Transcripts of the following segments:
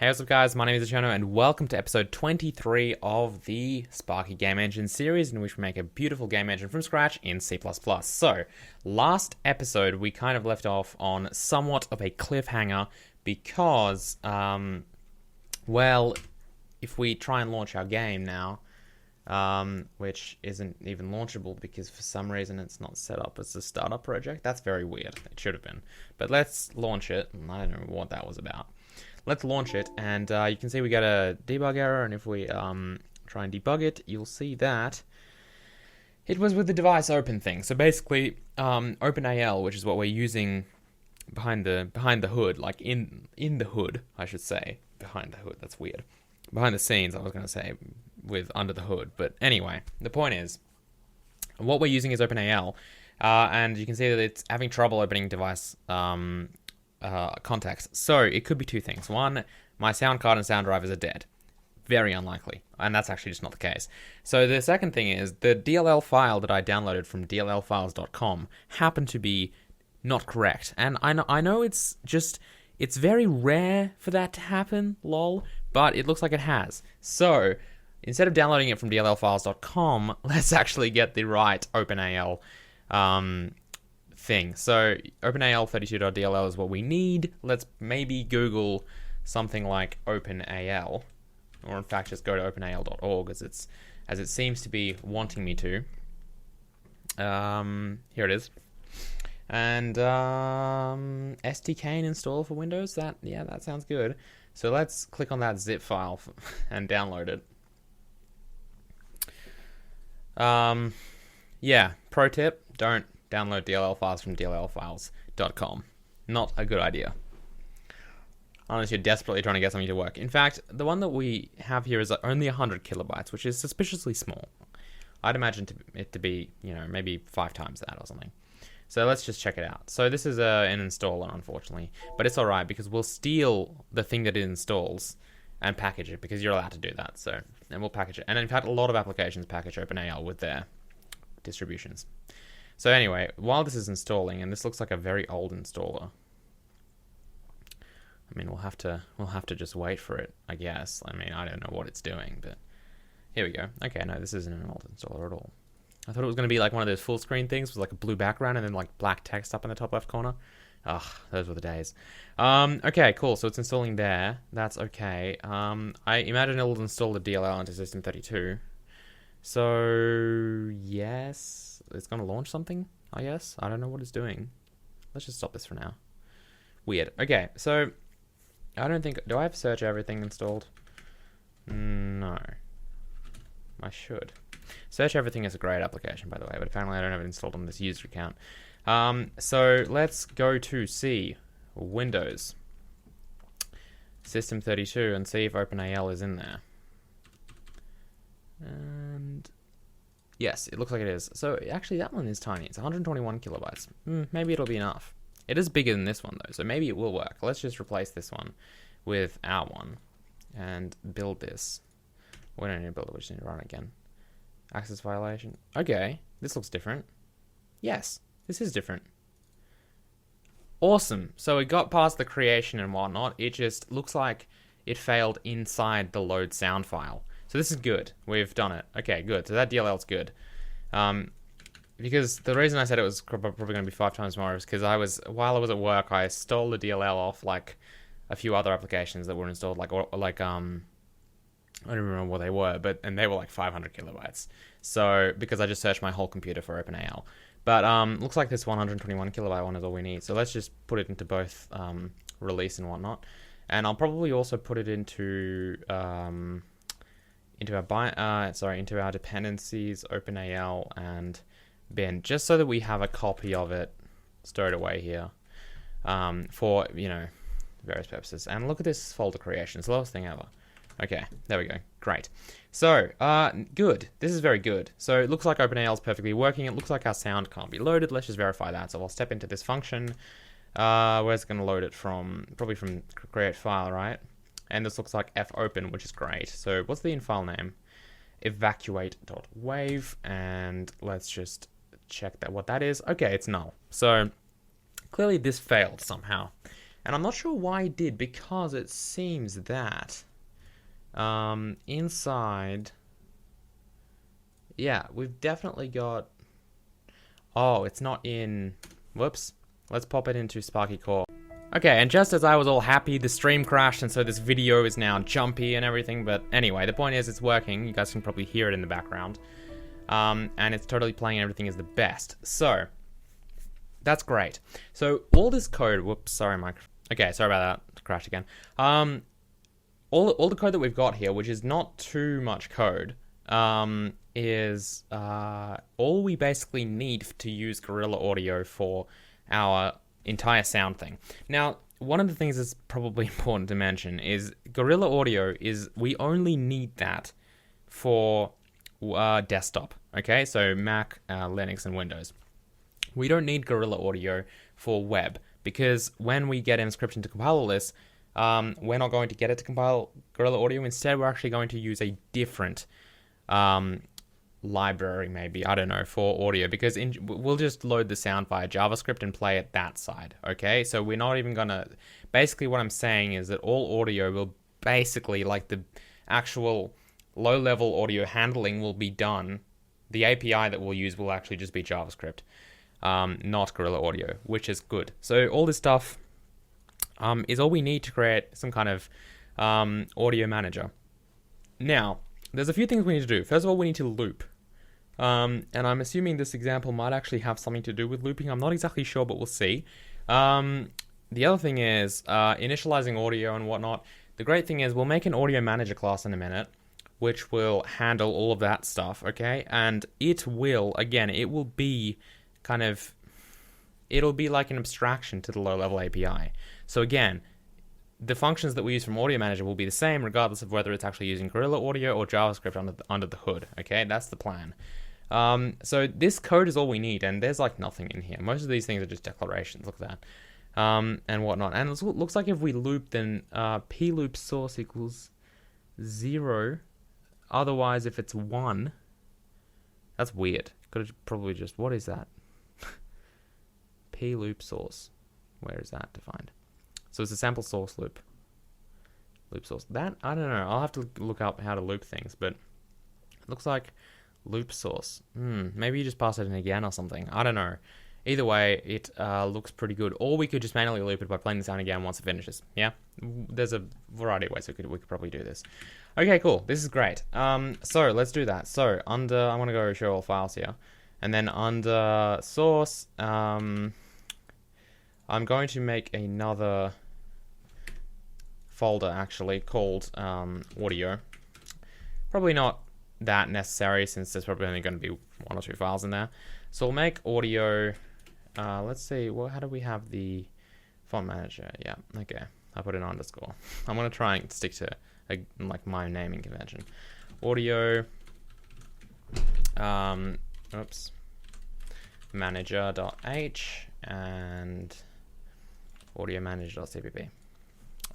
Hey, what's up guys, my name is Cherno and welcome to episode 23 of the Sparky Game Engine series in which we make a beautiful game engine from scratch in C++. So, last episode we kind of left off on somewhat of a cliffhanger because, well, if we try and launch our game now, which isn't even launchable because for some reason it's not set up as a startup project. That's very weird. It should have been. But let's launch it. I don't know what that was about. Let's launch it, and you can see we get a debug error, and if we try and debug it, you'll see that it was with the device open thing. So basically, OpenAL, which is what we're using behind the hood, like in the hood, I should say. Behind the hood, that's weird. Behind the scenes, I was going to say, with under the hood. But anyway, the point is, what we're using is OpenAL, and you can see that it's having trouble opening device context. So it could be two things. One, my sound card and sound drivers are dead. Very unlikely. And that's actually just not the case. So the second thing is the DLL file that I downloaded from dllfiles.com happened to be not correct. And I know it's very rare for that to happen, lol, but it looks like it has. So instead of downloading it from dllfiles.com, let's actually get the right OpenAL thing. So OpenAL32.dll is what we need. Let's maybe Google something like OpenAL, or in fact just go to openal.org as it seems to be wanting me to. Here it is. And SDK and install for Windows. That sounds good. So let's click on that zip file and download it. Yeah, pro tip, don't download DLL files from dllfiles.com. Not a good idea. Unless you're desperately trying to get something to work. In fact, the one that we have here is only 100 kilobytes, which is suspiciously small. I'd imagine it to be, maybe 5 times that or something. So let's just check it out. So this is an installer, unfortunately. But it's alright, because we'll steal the thing that it installs and package it, because you're allowed to do that. And we'll package it. And in fact, a lot of applications package OpenAL with their distributions. So anyway, while this is installing, and this looks like a very old installer. I mean, we'll have to just wait for it, I guess. I mean, I don't know what it's doing, but here we go. Okay, no, this isn't an old installer at all. I thought it was going to be like one of those full screen things with like a blue background and then like black text up in the top left corner. Ugh, those were the days. Okay, cool. So it's installing there. That's okay. I imagine it'll install the DLL into System32. So yes. It's going to launch something, I guess. I don't know what it's doing. Let's just stop this for now. Weird. Okay, so I don't think... Do I have search everything installed? No. I should. Search everything is a great application, by the way, but apparently I don't have it installed on this user account. So let's go to C, Windows, System32, and see if OpenAL is in there. And... yes, it looks like it is. So actually that one is tiny. It's 121 kilobytes. Maybe it'll be enough. It is bigger than this one though, so maybe it will work. Let's just replace this one with our one and build this. We don't need to build it, we just need to run it again. Access violation. Okay, this looks different. Yes, this is different. Awesome. So it got past the creation and whatnot. It just looks like it failed inside the load sound file. So this is good. We've done it. Okay, good. So that DLL's good. Because the reason I said it was probably going to be 5 times more is because while I was at work, I stole the DLL off like a few other applications that were installed, I don't remember what they were, and they were like 500 kilobytes. So because I just searched my whole computer for OpenAL, but looks like this 121 kilobyte one is all we need. So let's just put it into both release and whatnot, and I'll probably also put it into our dependencies, OpenAL, and bin, just so that we have a copy of it stowed away here for, various purposes. And look at this folder creation. It's the lowest thing ever. Okay, there we go. Great. So, good. This is very good. So it looks like OpenAL is perfectly working. It looks like our sound can't be loaded. Let's just verify that. So I'll step into this function. Where's it going to load it from? Probably from create file, right? And this looks like fopen, which is great. So what's the file name? Evacuate.wave, and let's just check what that is. Okay, it's null. So clearly this failed somehow. And I'm not sure why it did, because it seems that inside, yeah, we've definitely got, oh, it's not in, whoops, let's pop it into Sparky Core. Okay, and just as I was all happy, the stream crashed, and so this video is now jumpy and everything, but anyway, the point is it's working. You guys can probably hear it in the background. And it's totally playing, everything is the best. So, that's great. So, all this code, whoops, sorry, Mike. Okay, sorry about that, crashed again. All the code that we've got here, which is not too much code, is all we basically need to use Gorilla Audio for our entire sound thing. Now, one of the things that's probably important to mention is Gorilla Audio is, we only need that for desktop, okay? So Mac, Linux, and Windows. We don't need Gorilla Audio for web, because when we get Inscription to compile all this, we're not going to get it to compile Gorilla Audio. Instead, we're actually going to use a different library, maybe, I don't know, for audio, because we'll just load the sound via JavaScript and play it that side, okay? So we're not even gonna, basically what I'm saying is that all audio will basically, like the actual low-level audio handling will be done, the API that we'll use will actually just be JavaScript, not Gorilla Audio, which is good. So all this stuff is all we need to create some kind of audio manager. Now, there's a few things we need to do. First of all, we need to loop. And I'm assuming this example might actually have something to do with looping. I'm not exactly sure, but we'll see. The other thing is initializing audio and whatnot. The great thing is we'll make an audio manager class in a minute, which will handle all of that stuff, okay? And it will, again, it will be kind of, it'll be like an abstraction to the low-level API. So again, the functions that we use from Audio Manager will be the same regardless of whether it's actually using Gorilla Audio or JavaScript under the hood, okay? That's the plan. So this code is all we need, and there's like nothing in here. Most of these things are just declarations, look at that, and whatnot. And it looks like if we loop, then p loop source equals 0. Otherwise, if it's 1, that's weird. Could have probably just, what is that? P loop source, where is that defined? So it's a sample source loop. Loop source. That, I don't know. I'll have to look up how to loop things, but it looks like loop source. Maybe you just pass it in again or something. I don't know. Either way, it looks pretty good. Or we could just manually loop it by playing the sound again once it finishes. Yeah? There's a variety of ways we could probably do this. Okay, cool. This is great. So let's do that. So under, I want to go show all files here. And then under source, I'm going to make another folder actually called audio. Probably not that necessary since there's probably only going to be 1 or 2 files in there. So we'll make audio. Let's see. Well, how do we have the font manager? Yeah. Okay. I put an underscore. I'm going to try and stick to like my naming convention. Audio. Oops. Manager.h and audio manager.cpp.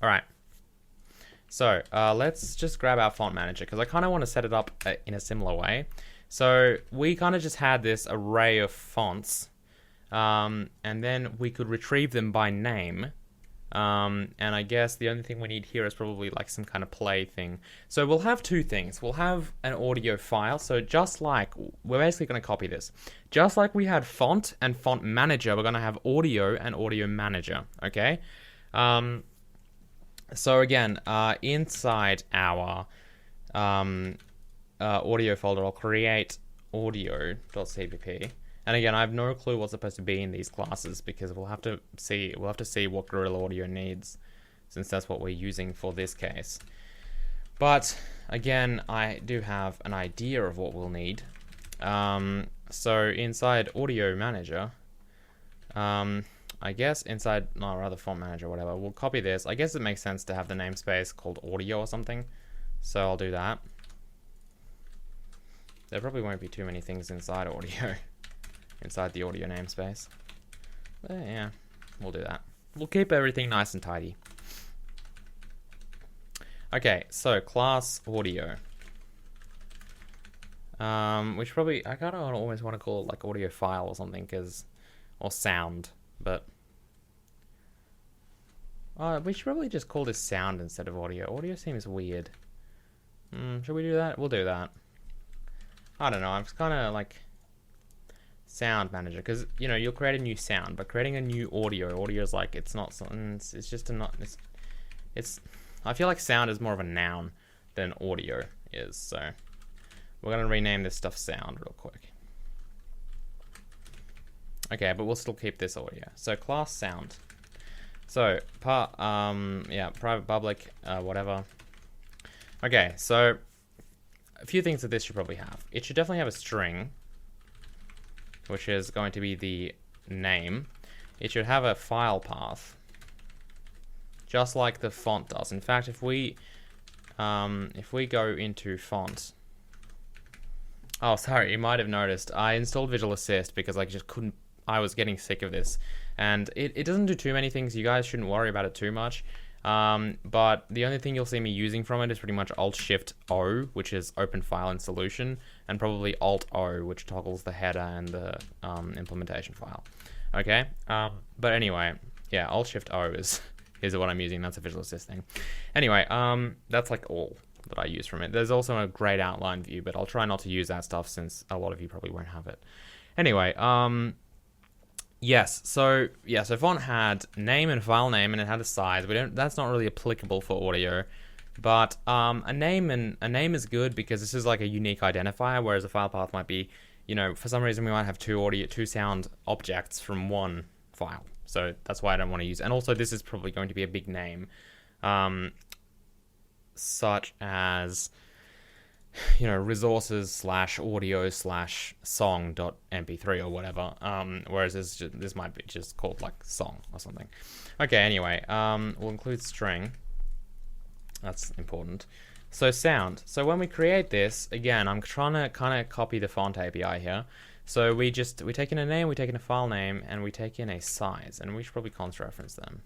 All right. So let's just grab our font manager because I kind of want to set it up in a similar way. So we kind of just had this array of fonts, and then we could retrieve them by name. And I guess the only thing we need here is probably like some kind of play thing. So we'll have 2 things. We'll have an audio file. So just like, we're basically going to copy this. Just like we had font and font manager, we're going to have audio and audio manager. Okay. So again, inside our audio folder, I'll create audio.cpp. And again, I have no clue what's supposed to be in these classes because we'll have to see what Gorilla Audio needs, since that's what we're using for this case. But again, I do have an idea of what we'll need. So inside Audio Manager, I guess inside, no, rather font manager, whatever, we'll copy this. I guess it makes sense to have the namespace called audio or something. So I'll do that. There probably won't be too many things inside audio, inside the audio namespace. But yeah, we'll do that. We'll keep everything nice and tidy. Okay, so class audio. Which probably, I kind of always want to call it like audio file or something, or sound. But We should probably just call this sound instead of audio. Audio seems weird. Should we do that? We'll do that. I don't know. I'm just kind of like sound manager because you know you'll create a new sound, but creating a new audio is like it's not something. It's just a not. It's. I feel like sound is more of a noun than audio is. So we're gonna rename this stuff sound real quick. Okay, but we'll still keep this audio. So class sound. So private, public, whatever. Okay, so a few things that this should probably have. It should definitely have a string, which is going to be the name. It should have a file path, just like the font does. In fact, if we go into font, oh, sorry, you might have noticed I installed Visual Assist because I just couldn't. I was getting sick of this, and it doesn't do too many things. You guys shouldn't worry about it too much. But the only thing you'll see me using from it is pretty much Alt-Shift-O, which is open file in solution, and probably Alt-O, which toggles the header and the implementation file. Okay, but anyway, yeah, Alt-Shift-O is what I'm using. That's a Visual Assist thing. Anyway, that's like all that I use from it. There's also a great outline view, but I'll try not to use that stuff since a lot of you probably won't have it. Anyway, yes, so font had name and file name, and it had a size. That's not really applicable for audio, but a name is good because this is like a unique identifier, whereas a file path might be, you know, for some reason we might have two sound objects from one file. So that's why I don't want to use it. And also this is probably going to be a big name, such as, you know, resources/audio/song.mp3 or whatever. Whereas this might be just called like song or something. Okay, anyway, we'll include string. That's important. So sound. So when we create this, again, I'm trying to kind of copy the font API here. So we take in a name, we take in a file name, and we take in a size, and we should probably const reference them.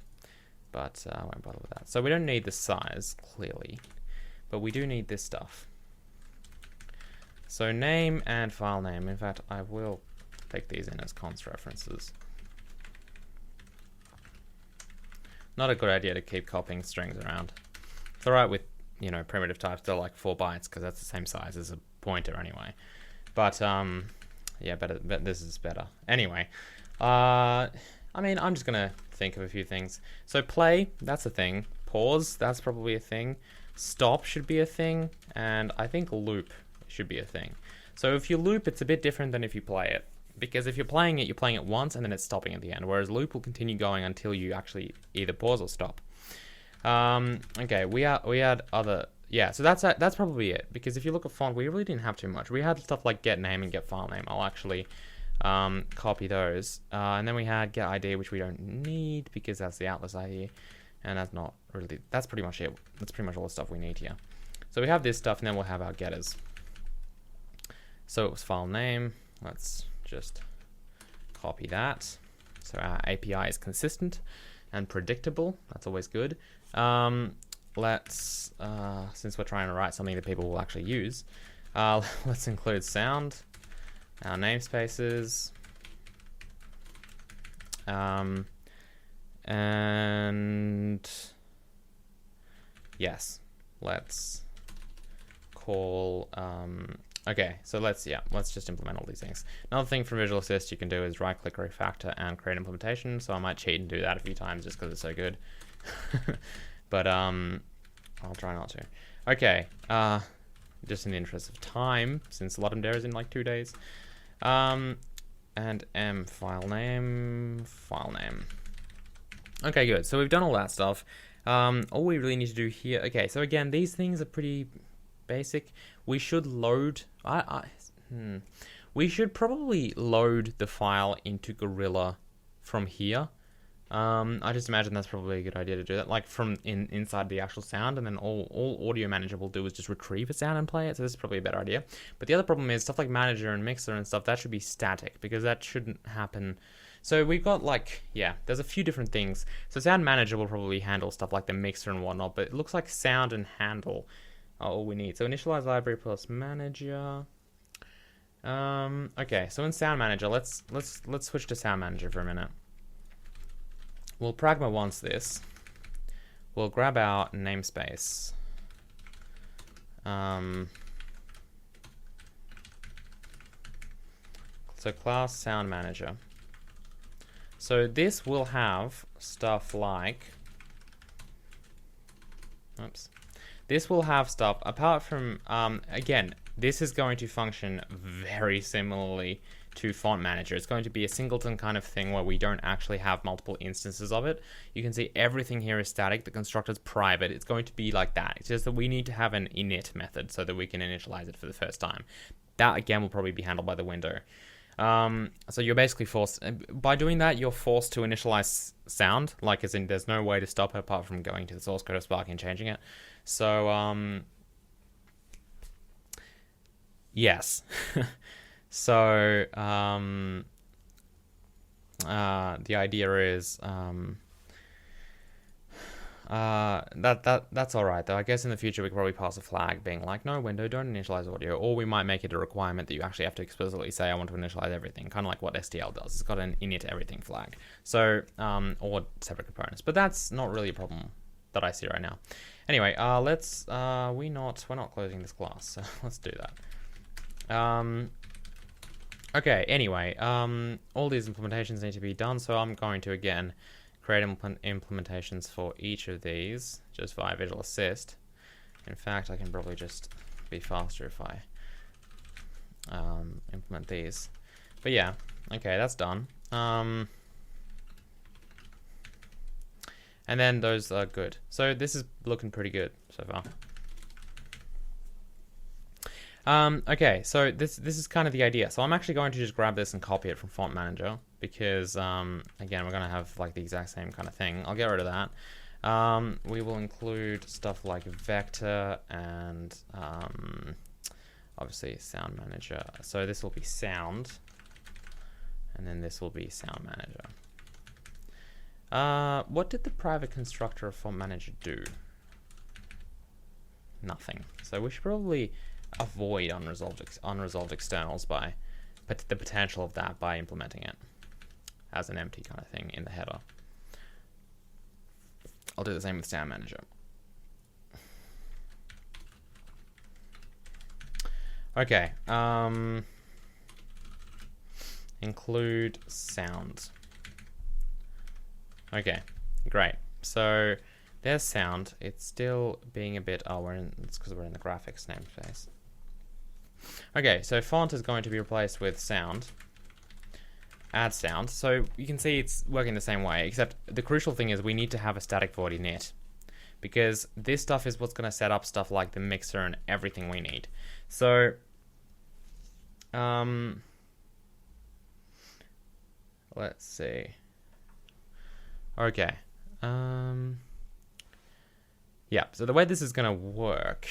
But I won't bother with that. So we don't need the size, clearly, but we do need this stuff. So name and file name. In fact, I will take these in as const references. Not a good idea to keep copying strings around. It's alright with, you know, primitive types. They're like 4 bytes because that's the same size as a pointer anyway. But yeah, but this is better. Anyway, I mean, I'm just gonna think of a few things. So play, that's a thing. Pause, that's probably a thing. Stop should be a thing, and I think loop should be a thing. So if you loop, it's a bit different than if you play it, because if you're playing it once and then it's stopping at the end, whereas loop will continue going until you actually either pause or stop. Okay, we had other, yeah, so that's probably it, because if you look at font, we really didn't have too much. We had stuff like get name and get file name. I'll actually copy those, and then we had get ID, which we don't need because that's the Atlas ID, and that's pretty much it. That's pretty much all the stuff we need here. So we have this stuff, and then we'll have our getters. So it was file name. Let's just copy that. So our API is consistent and predictable. That's always good. Let's, since we're trying to write something that people will actually use, let's include sound, our namespaces, and yes, let's call, okay, so let's just implement all these things. Another thing from Visual Assist you can do is right-click, refactor, and create implementation. So I might cheat and do that a few times just because it's so good. But I'll try not to. Okay, just in the interest of time, since Ludum is in like 2 days. And file name. Okay, good. So we've done all that stuff. All we really need to do here. Okay, so again, these things are pretty basic. We should load. We should probably load the file into Gorilla from here. I just imagine that's probably a good idea to do that, like from inside the actual sound, and then all Audio Manager will do is just retrieve a sound and play it. So this is probably a better idea. But the other problem is stuff like Manager and Mixer and stuff, that should be static because that shouldn't happen. So we've got like, yeah, there's a few different things. So Sound Manager will probably handle stuff like the mixer and whatnot, but it looks like sound and handle are all we need. So initialize library plus manager. Okay, so in Sound Manager, let's switch to Sound Manager for a minute. Well, Pragma wants this. we'll grab our namespace. So class sound manager. So this will have stuff like, oops. This will have stuff apart from, again, this is going to function very similarly to font manager. It's going to be a singleton kind of thing where we don't actually have multiple instances of it. You can see everything here is static. The constructor is private. It's going to be like that. It's just that we need to have an init method so that we can initialize it for the first time. That again will probably be handled by the window. So you're basically forced, by doing that, you're forced to initialize sound, like as in there's no way to stop it apart from going to the source code of Sparky and changing it. So, yes. So, the idea is, that's all right though. I guess in the future we could probably pass a flag being like, no window, don't initialize audio, or we might make it a requirement that you actually have to explicitly say I want to initialize everything, kind of like what STL does. It's got an init everything flag. So, or separate components, but that's not really a problem that I see right now. Anyway, let's we're not closing this class, so let's do that. Okay. Anyway, all these implementations need to be done, so I'm going to again create implementations for each of these just via Visual Assist. In fact, I can probably just be faster if I implement these. But yeah, okay, that's done. And then those are good. So this is looking pretty good so far. Okay, so this is kind of the idea. So I'm actually going to just grab this and copy it from Font Manager because, again, we're going to have like the exact same kind of thing. I'll get rid of that. We will include stuff like vector and obviously sound manager. So this will be sound, and then this will be sound manager. What did the private constructor of Font Manager do? Nothing. So we should probably avoid unresolved externals by the potential of that by implementing it as an empty kind of thing in the header. I'll do the same with sound manager. Okay, include sound. Okay, great. So there's sound. It's still being a bit, it's because we're in the graphics namespace. Okay, so font is going to be replaced with sound. Add sound. So you can see it's working the same way, except the crucial thing is we need to have a static void init, because this stuff is what's going to set up stuff like the mixer and everything we need. So, let's see. Okay. Yeah, so the way this is going to work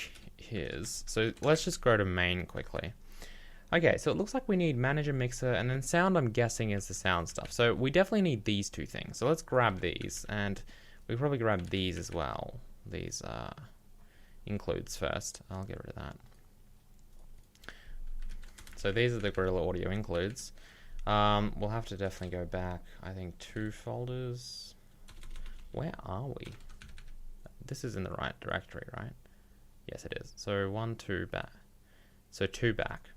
is, so let's just go to main quickly. Okay, so it looks like we need manager, mixer, and then sound, I'm guessing, is the sound stuff. So we definitely need these two things. So let's grab these, and we probably grab these as well. These includes first. I'll get rid of that. So these are the Gorilla Audio includes. We'll have to definitely go back, I think, 2 folders. Where are we? This is in the right directory, right? Yes, it is. So 1, 2 back. So 2 back.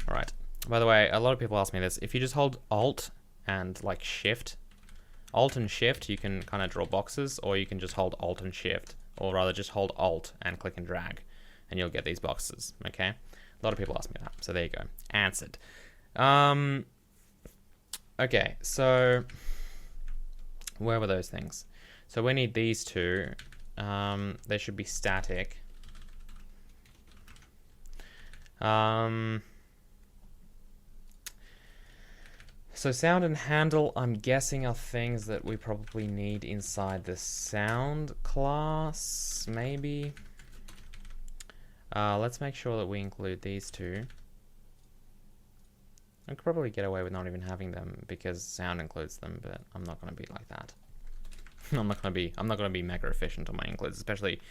All right. By the way, a lot of people ask me this. If you just hold Alt and like Shift, Alt and Shift, you can kind of draw boxes, or you can just hold Alt and Shift, or rather just hold Alt and click and drag, and you'll get these boxes. Okay. A lot of people ask me that. So there you go. Answered. Okay. So where were those things? So we need these two. They should be static. So sound and handle, I'm guessing, are things that we probably need inside the sound class, maybe. Let's make sure that we include these two. I could probably get away with not even having them because sound includes them, but I'm not going to be like that. I'm not going to be mega efficient on my includes, especially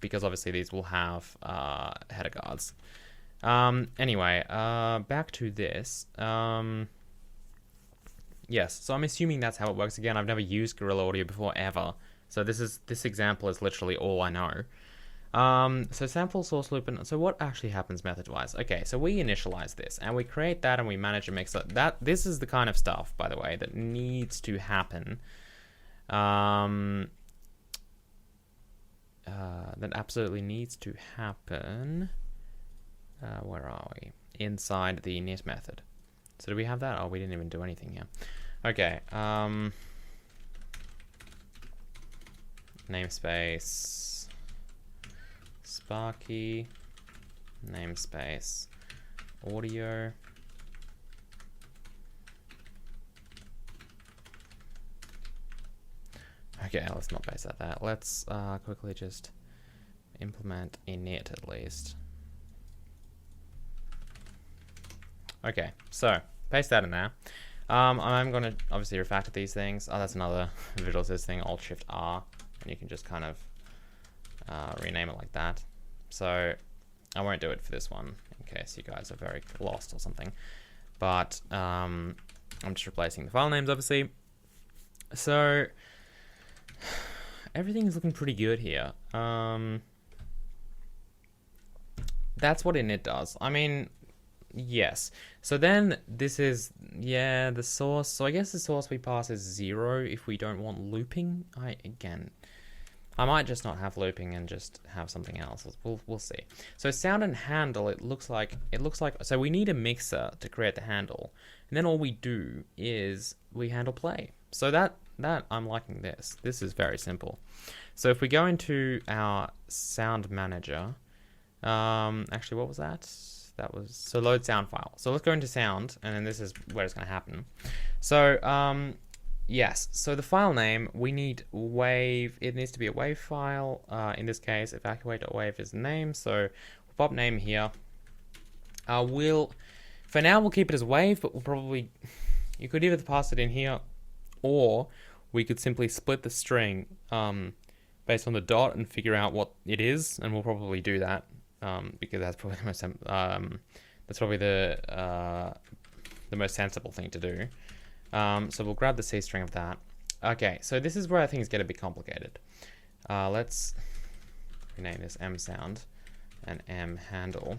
because obviously these will have header guards. Anyway, back to this. Yes, so I'm assuming that's how it works. Again, I've never used Gorilla Audio before ever, so this example is literally all I know. So sample source loop, and so what actually happens method-wise? Okay, so we initialize this, and we create that, and we manage a mixer. This is the kind of stuff, by the way, that needs to happen. That absolutely needs to happen. Where are we? Inside the init method. So do we have that? Oh, we didn't even do anything here. Okay. Namespace Sparky. Namespace audio. Okay, let's not base that. Let's quickly just implement init at least. Okay, so paste that in there. I'm going to obviously refactor these things. Oh, that's another Visual Assist thing. Alt-Shift-R, and you can just kind of rename it like that. So I won't do it for this one in case you guys are very lost or something. But I'm just replacing the file names, obviously. So everything is looking pretty good here. That's what init does. I mean, yes. So then this is, yeah, the source. So I guess the source we pass is 0 if we don't want looping. I might just not have looping and just have something else. We'll see. So sound and handle, it looks like, so we need a mixer to create the handle. And then all we do is we handle play. So that I'm liking this. This is very simple. So if we go into our sound manager, actually, what was that? That was, so load sound file. So let's go into sound, and then this is where it's going to happen. So, yes, so the file name, we need wave, it needs to be a wave file. In this case, evacuate.wave is the name, so we'll pop name here. For now, we'll keep it as wave, but we'll probably, you could either pass it in here, or we could simply split the string based on the dot and figure out what it is, and we'll probably do that. Because that's probably the most sensible thing to do. So we'll grab the C string of that. Okay, so this is where things get a bit complicated. Let's rename this M sound and M handle.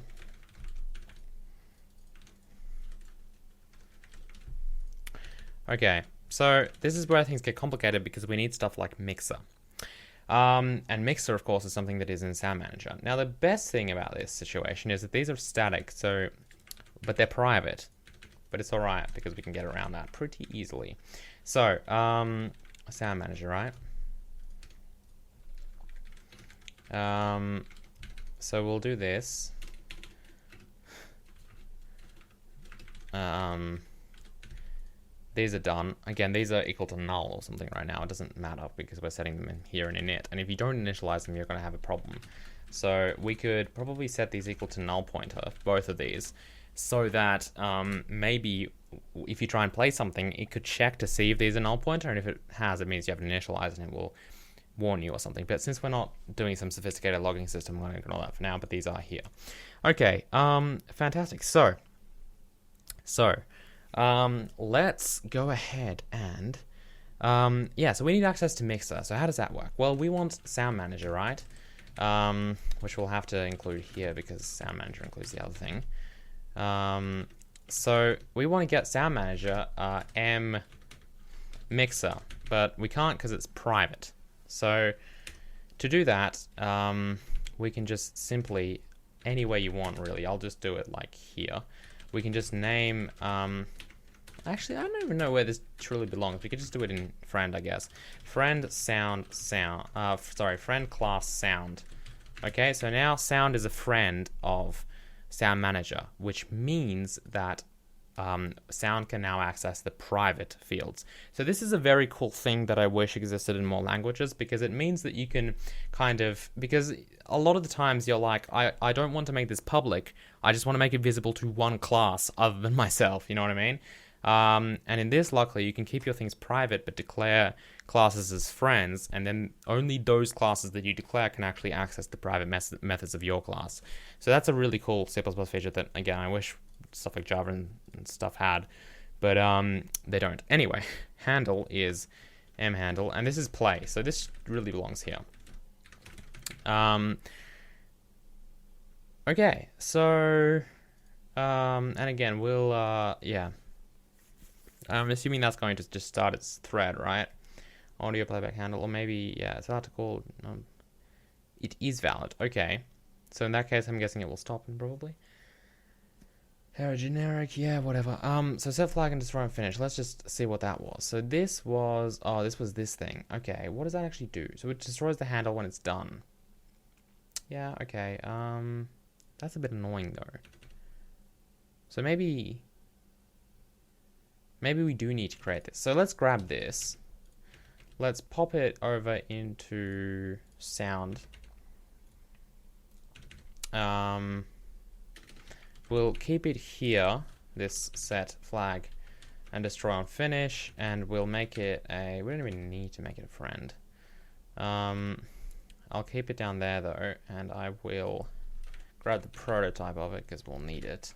Okay, so this is where things get complicated because we need stuff like mixer. And mixer, of course, is something that is in Sound Manager. Now, the best thing about this situation is that these are static, but they're private. But it's all right because we can get around that pretty easily. So, Sound Manager, right? So we'll do this. These are done. Again, these are equal to null or something right now. It doesn't matter because we're setting them in here in init. And if you don't initialize them, you're going to have a problem. So we could probably set these equal to null pointer, both of these, so that maybe if you try and play something, it could check to see if there's a null pointer. And if it has, it means you haven't initialized and it will warn you or something. But since we're not doing some sophisticated logging system, I'm going to ignore that for now, but these are here. Okay, fantastic. So let's go ahead and, yeah, so we need access to mixer. So how does that work? Well, we want Sound Manager, right? Which we'll have to include here because Sound Manager includes the other thing. So we want to get Sound Manager, M mixer, but we can't because it's private. So to do that, we can just simply, any way you want really, I'll just do it like here. We can just name, actually, I don't even know where this truly belongs. We could just do it in friend, I guess. Friend friend class sound. Okay, so now sound is a friend of Sound Manager, which means that sound can now access the private fields. So this is a very cool thing that I wish existed in more languages because it means that you can kind of, because a lot of the times you're like, I don't want to make this public. I just want to make it visible to one class other than myself. You know what I mean? And in this, luckily, you can keep your things private, but declare classes as friends, and then only those classes that you declare can actually access the private methods of your class. So that's a really cool C++ feature that, again, I wish stuff like Java and stuff had, but they don't. Anyway, handle is m handle, and this is play, so this really belongs here. Okay, so and again we'll yeah, I'm assuming that's going to just start its thread, right? Audio playback handle, or maybe, yeah, it's hard to call. It is valid. Okay, so in that case I'm guessing it will stop and probably generic, yeah, whatever. So set flag and destroy and finish. Let's just see what that was. So this was, oh, this was this thing. Okay, what does that actually do? So it destroys the handle when it's done. Yeah, okay. That's a bit annoying though. So maybe we do need to create this. So let's grab this. Let's pop it over into sound. We'll keep it here, this set flag, and destroy on finish, and we'll make it a, we don't even need to make it a friend. I'll keep it down there though, and I will grab the prototype of it because we'll need it.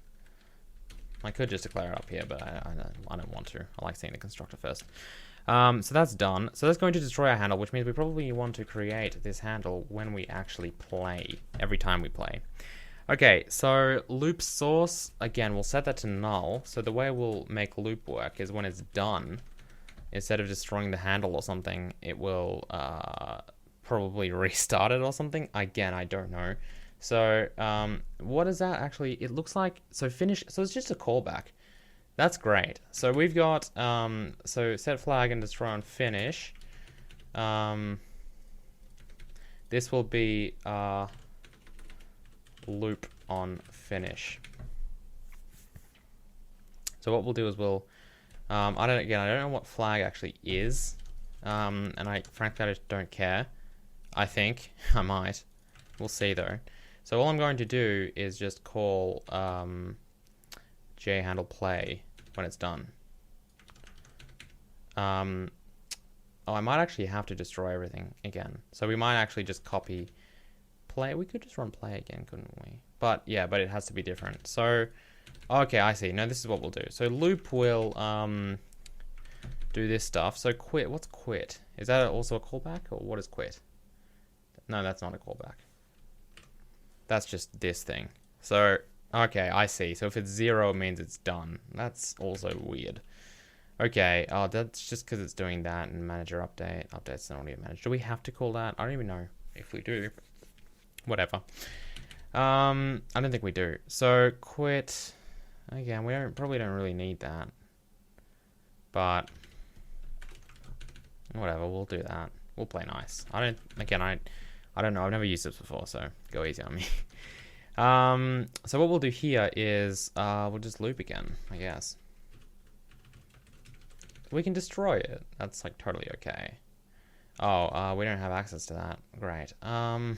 I could just declare it up here, but I don't want to. I like seeing the constructor first. So that's done. So that's going to destroy our handle, which means we probably want to create this handle when we actually play, every time we play. Okay, so loop source, again, we'll set that to null. So the way we'll make loop work is when it's done, instead of destroying the handle or something, it will probably restart it or something. Again, I don't know. So what is that actually? It looks like, so finish, so it's just a callback. That's great. So we've got, so set flag and destroy on finish. This will be loop on finish. So what we'll do is we'll, I don't know what flag actually is. And frankly, I just don't care. I think I might. We'll see though. So all I'm going to do is just call jhandle play when it's done. Oh, I might actually have to destroy everything again. So we might actually just copy play. We could just run play again, couldn't we? But yeah, but it has to be different. So, okay, I see. No, this is what we'll do. So loop will do this stuff. So quit. What's quit? Is that also a callback, or what is quit? No, that's not a callback. That's just this thing. So, okay, I see. So if it's 0, it means it's done. That's also weird. Okay, oh, that's just because it's doing that, and manager update. Updates don't need manager. Do we have to call that? I don't even know if we do. Whatever. I don't think we do. So quit. Again, we probably don't really need that. But whatever, we'll do that. We'll play nice. I don't know. I've never used this before, so go easy on me. So what we'll do here is we'll just loop again, I guess. We can destroy it. That's like totally okay. Oh, we don't have access to that. Great. Oh,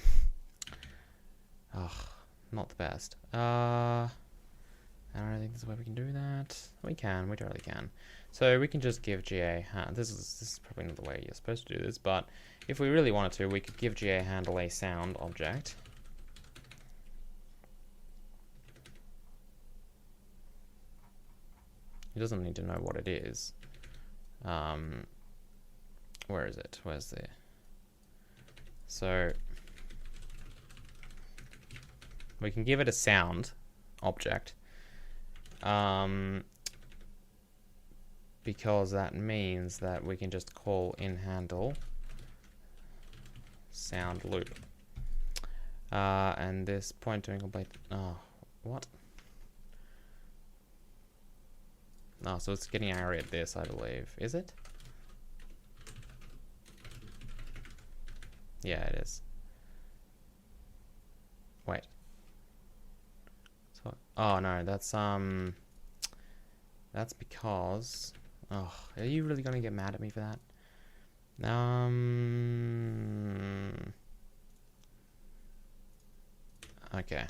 not the best. I don't think there's a way we can do that. We totally can. So we can just give GA this is probably not the way you're supposed to do this, but if we really wanted to, we could give GA handle a sound object. It doesn't need to know what it is. Where is it? Where's the... So we can give it a sound object, because that means that we can just call in handle sound loop, and this point to incomplete. Oh, what? Oh, so it's getting angry at this, I believe. Is it? Yeah, it is. Wait. So, oh no, that's because, oh, are you really gonna get mad at me for that? Okay.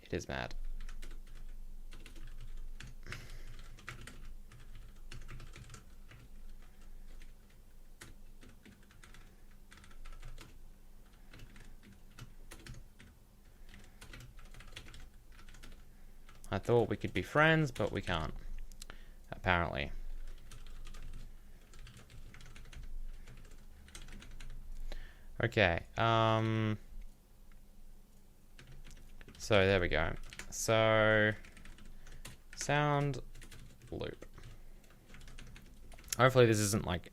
It is mad. I thought we could be friends, but we can't. apparently. Okay, so there we go. So, sound loop. Hopefully this isn't like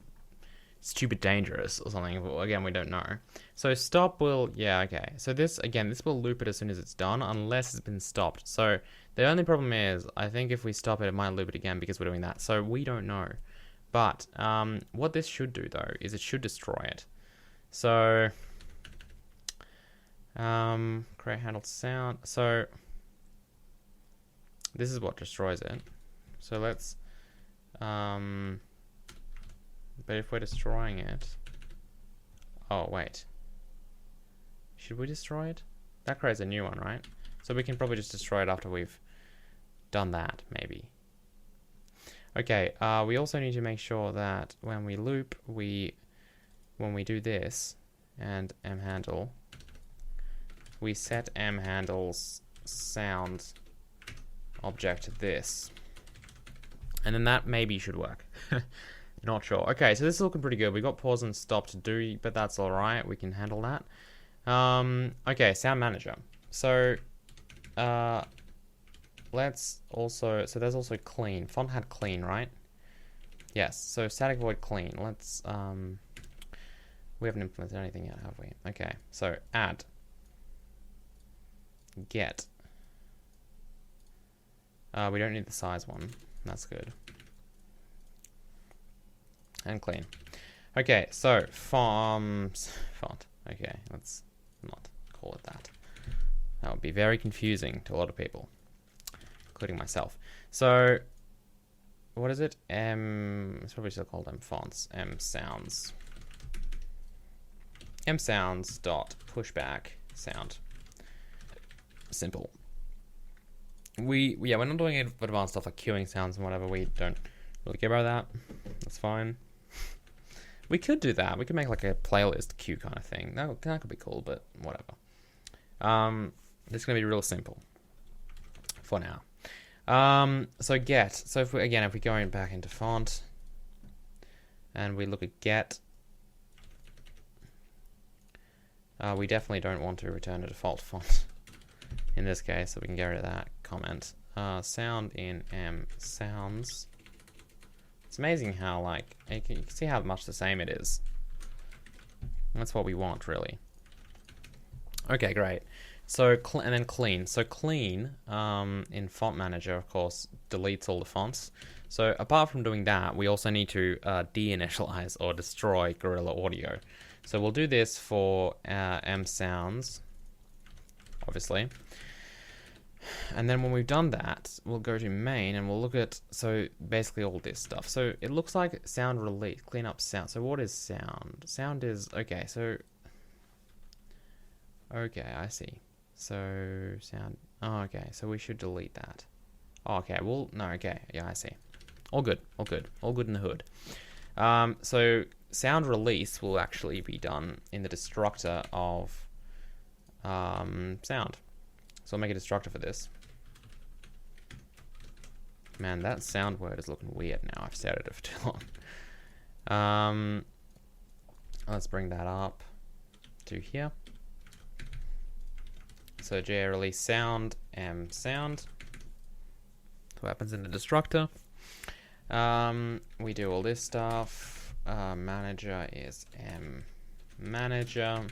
stupid dangerous or something. Well, again, we don't know. So stop will, yeah, okay. So this, again, this will loop it as soon as it's done, unless it's been stopped. So the only problem is, I think if we stop it, it might loop it again because we're doing that. So we don't know. But what this should do, though, is it should destroy it. So, create handled sound. So this is what destroys it. So let's, but if we're destroying it, oh wait, should we destroy it? That creates a new one, right? So we can probably just destroy it after we've done that, maybe. Okay, we also need to make sure that when we loop, when we do this and mhandle, we set mhandle's sound object to this, and then that maybe should work. Not sure. Okay, so this is looking pretty good. We got pause and stop to do, but that's all right. We can handle that. Okay, sound manager. So let's also, so there's also clean. Font had clean, right? Yes. So static void clean. Let's we haven't implemented anything yet, have we? Okay. So add get. We don't need the size one. That's good. And clean. Okay, so font. Okay, let's not call it that. That would be very confusing to a lot of people, including myself. So, what is it? It's probably still called fonts. Sounds. Sounds dot pushback sound. Simple. We're not doing any advanced stuff like queuing sounds and whatever. We don't really care about that. That's fine. We could do that. We could make like a playlist queue kind of thing. That could be cool, but whatever. It's gonna be real simple for now. So get. So if we go back into font and we look at get, we definitely don't want to return a default font in this case, so we can get rid of that comment. Sound in sounds. It's amazing how, like, you can see how much the same it is. That's what we want, really. Okay, great. So, and then clean. So clean, in Font Manager, of course, deletes all the fonts. So apart from doing that, we also need to deinitialize or destroy Gorilla Audio. So we'll do this for sounds, obviously. And then when we've done that, we'll go to main and we'll look at, so basically all this stuff. So it looks like sound release, clean up sound. So what is sound? Sound is, okay, so, okay, I see. So sound, oh, okay, so we should delete that. Oh, okay, well, no, okay, yeah, I see. All good, all good, all good in the hood. So sound release will actually be done in the destructor of sound. So I'll make a destructor for this. Man, that sound word is looking weird now. I've stared at it for too long. Let's bring that up to here. So GA release sound, sound. What happens in the destructor? We do all this stuff. Manager is manager.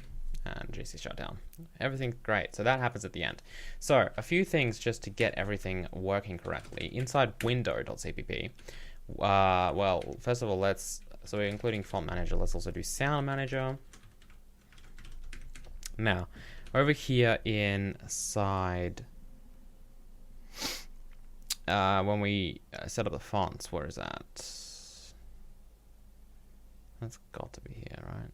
And GC shutdown. Everything's great. So that happens at the end. So a few things just to get everything working correctly. Inside window.cpp, well, first of all, so we're including font manager. Let's also do sound manager. Now, over here inside, when we set up the fonts, where is that? That's got to be here, right?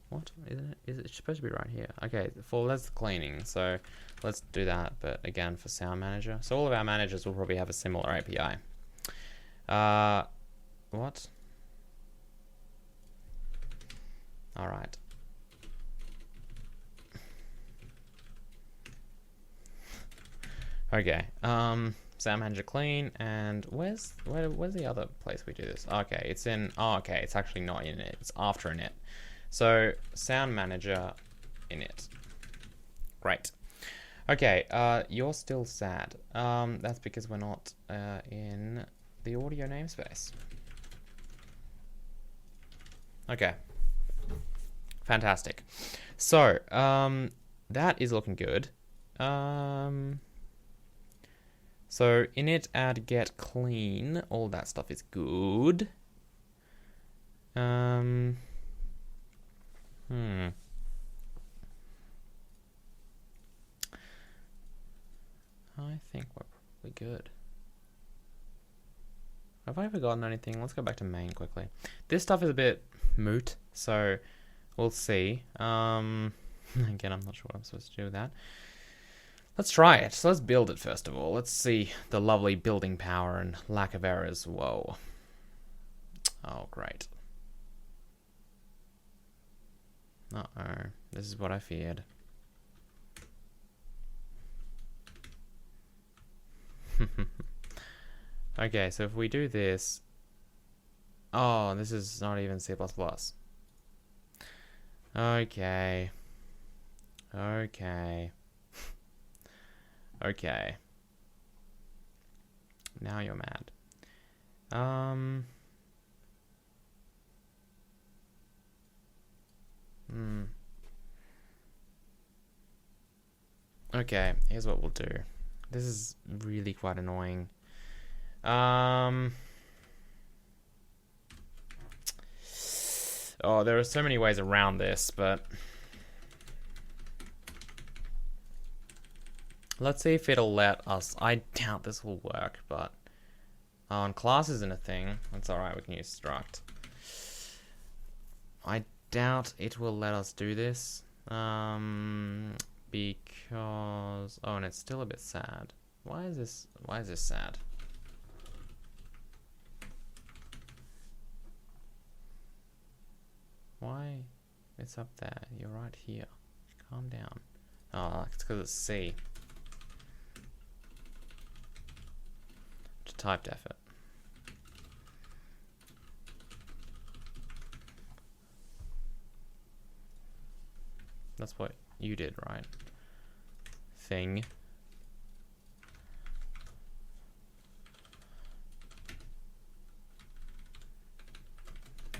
What isn't it? Is it supposed to be right here? Okay, that's cleaning. So let's do that. But again, for sound manager, so all of our managers will probably have a similar API. What? All right. Okay. Sound manager clean, and where's the other place we do this? Okay, it's in. Oh, okay, it's actually not in it. It's after init. So sound manager init. Great. Okay, you're still sad. That's because we're not in the audio namespace. Okay. Fantastic. So, that is looking good. So init add get clean, all that stuff is good. I think we're probably good. Have I forgotten anything? Let's go back to main quickly. This stuff is a bit moot, so we'll see. Again, I'm not sure what I'm supposed to do with that. Let's try it. So let's build it first of all. Let's see the lovely building power and lack of errors. Whoa. Oh, great. Uh-oh. This is what I feared. Okay, so if we do this... Oh, this is not even C++. Okay. Okay. Okay. Now you're mad. Okay, here's what we'll do. This is really quite annoying. Oh, there are so many ways around this, but... Let's see if it'll let us. I doubt this will work, but... and class isn't a thing. That's alright, we can use struct. I doubt it will let us do this. Because... Oh, and it's still a bit sad. Why is this sad? Why? It's up there. You're right here. Calm down. Oh, it's because it's C. Typed effort. That's what you did, right? Thing.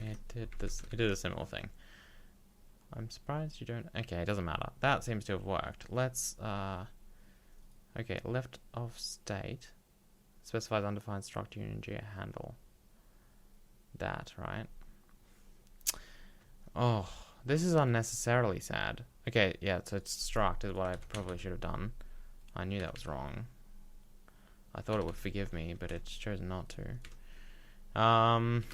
It did this. It did a similar thing. I'm surprised you don't. Okay, it doesn't matter. That seems to have worked. Let's. Okay, left of state. Specifies undefined struct union G handle. That, right? Oh, this is unnecessarily sad. Okay, yeah, so it's struct is what I probably should have done. I knew that was wrong. I thought it would forgive me, but it's chosen not to. I'm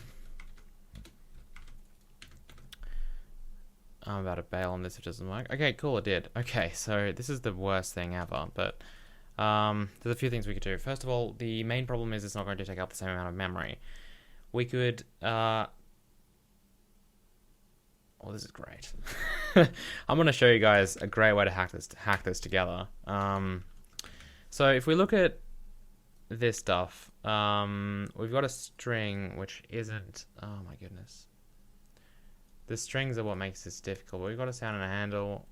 about to bail on this if it doesn't work. Okay, cool, it did. Okay, so this is the worst thing ever, but there's a few things we could do. First of all, the main problem is it's not going to take up the same amount of memory. We could... oh, this is great. I'm going to show you guys a great way to hack this together. So if we look at this stuff, we've got a string which isn't... Oh my goodness. The strings are what makes this difficult. We've got a sound and a handle.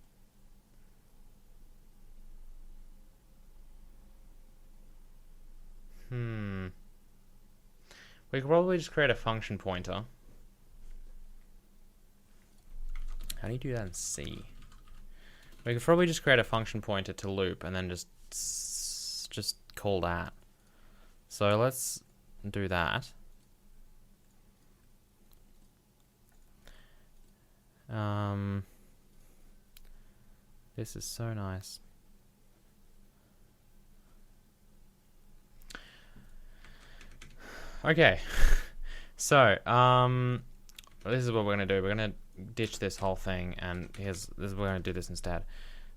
We could probably just create a function pointer. How do you do that in C? We could probably just create a function pointer to loop and then just call that. So let's do that. This is so nice. Okay, so this is what we're gonna do. We're gonna ditch this whole thing, and we're gonna do this instead.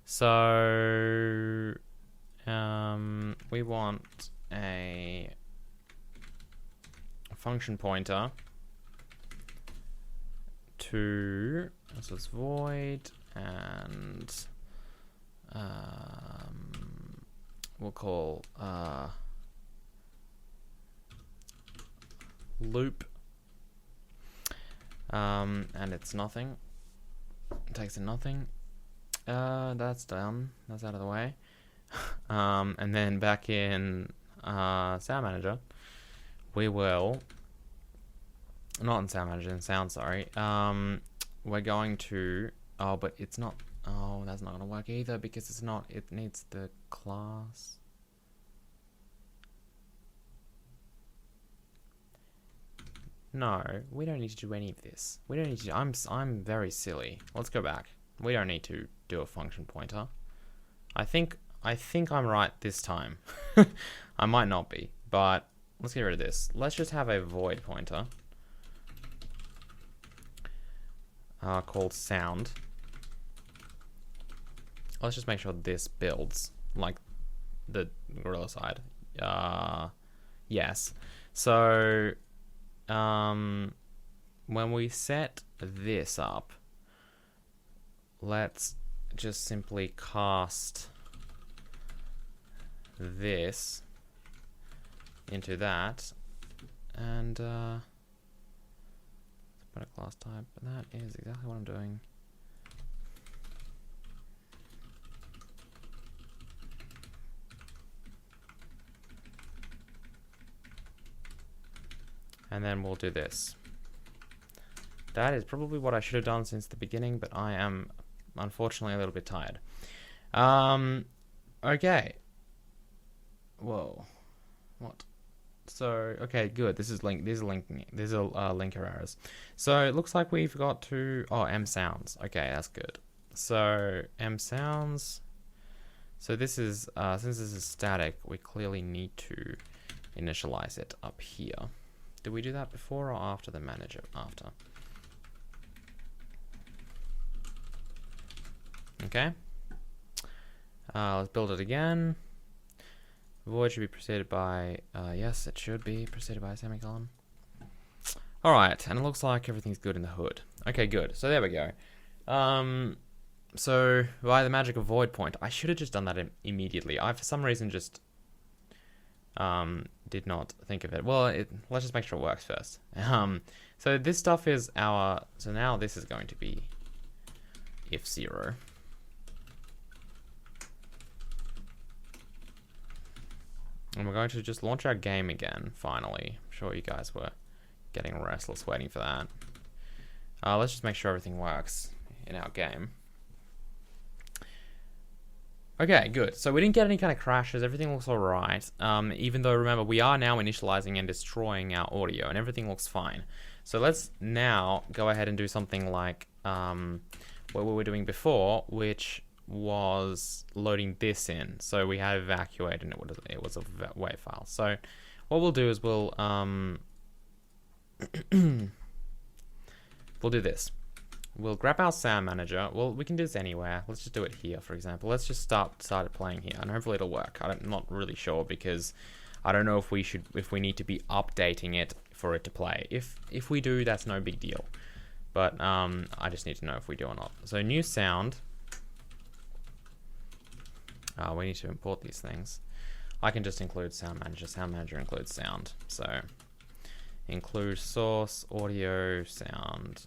So we want a function pointer to, so it's void, and we'll call loop. And it's nothing. It takes to nothing. That's done. That's out of the way. And then back in Sound Manager, we will... Not in Sound Manager, in Sound, sorry. We're going to... Oh, but it's not... Oh, that's not going to work either because it's not... It needs the class... No, we don't need to do any of this. We don't need to... I'm very silly. Let's go back. We don't need to do a function pointer. I think I'm right this time. I might not be, but let's get rid of this. Let's just have a void pointer called sound. Let's just make sure this builds like the gorilla side. Yes. So when we set this up, let's just simply cast this into that, and put a class type. That is exactly what I'm doing. And then we'll do this. That is probably what I should have done since the beginning, but I am unfortunately a little bit tired. Okay. Whoa. What? So, okay, good. These are linker errors. So it looks like we've got to... Oh, M sounds. Okay, that's good. So, M sounds. So this is, since this is static, we clearly need to initialize it up here. Did we do that before or after the manager? After. Okay. Let's build it again. Void should be preceded by, yes, it should be preceded by a semicolon. Alright, and it looks like everything's good in the hood. Okay, good. So there we go. So, by the magic of void point, I should have just done that immediately. I, for some reason, just did not think of it. Well, let's just make sure it works first. So this stuff is our... So now this is going to be if 0. And we're going to just launch our game again, finally. I'm sure you guys were getting restless waiting for that. Let's just make sure everything works in our game. Okay, good. So we didn't get any kind of crashes. Everything looks alright. Even though, remember, we are now initializing and destroying our audio, and everything looks fine. So let's now go ahead and do something like what we were doing before, which was loading this in. So we had evacuate, and it was a WAV file. So what we'll do is we'll we'll do this. We'll grab our sound manager. Well, we can do this anywhere. Let's just do it here, for example. Let's just start it playing here, and hopefully it'll work. I'm not really sure because I don't know if we need to be updating it for it to play. If we do, that's no big deal. But I just need to know if we do or not. So new sound. We need to import these things. I can just include sound manager. Sound manager includes sound. So include source audio sound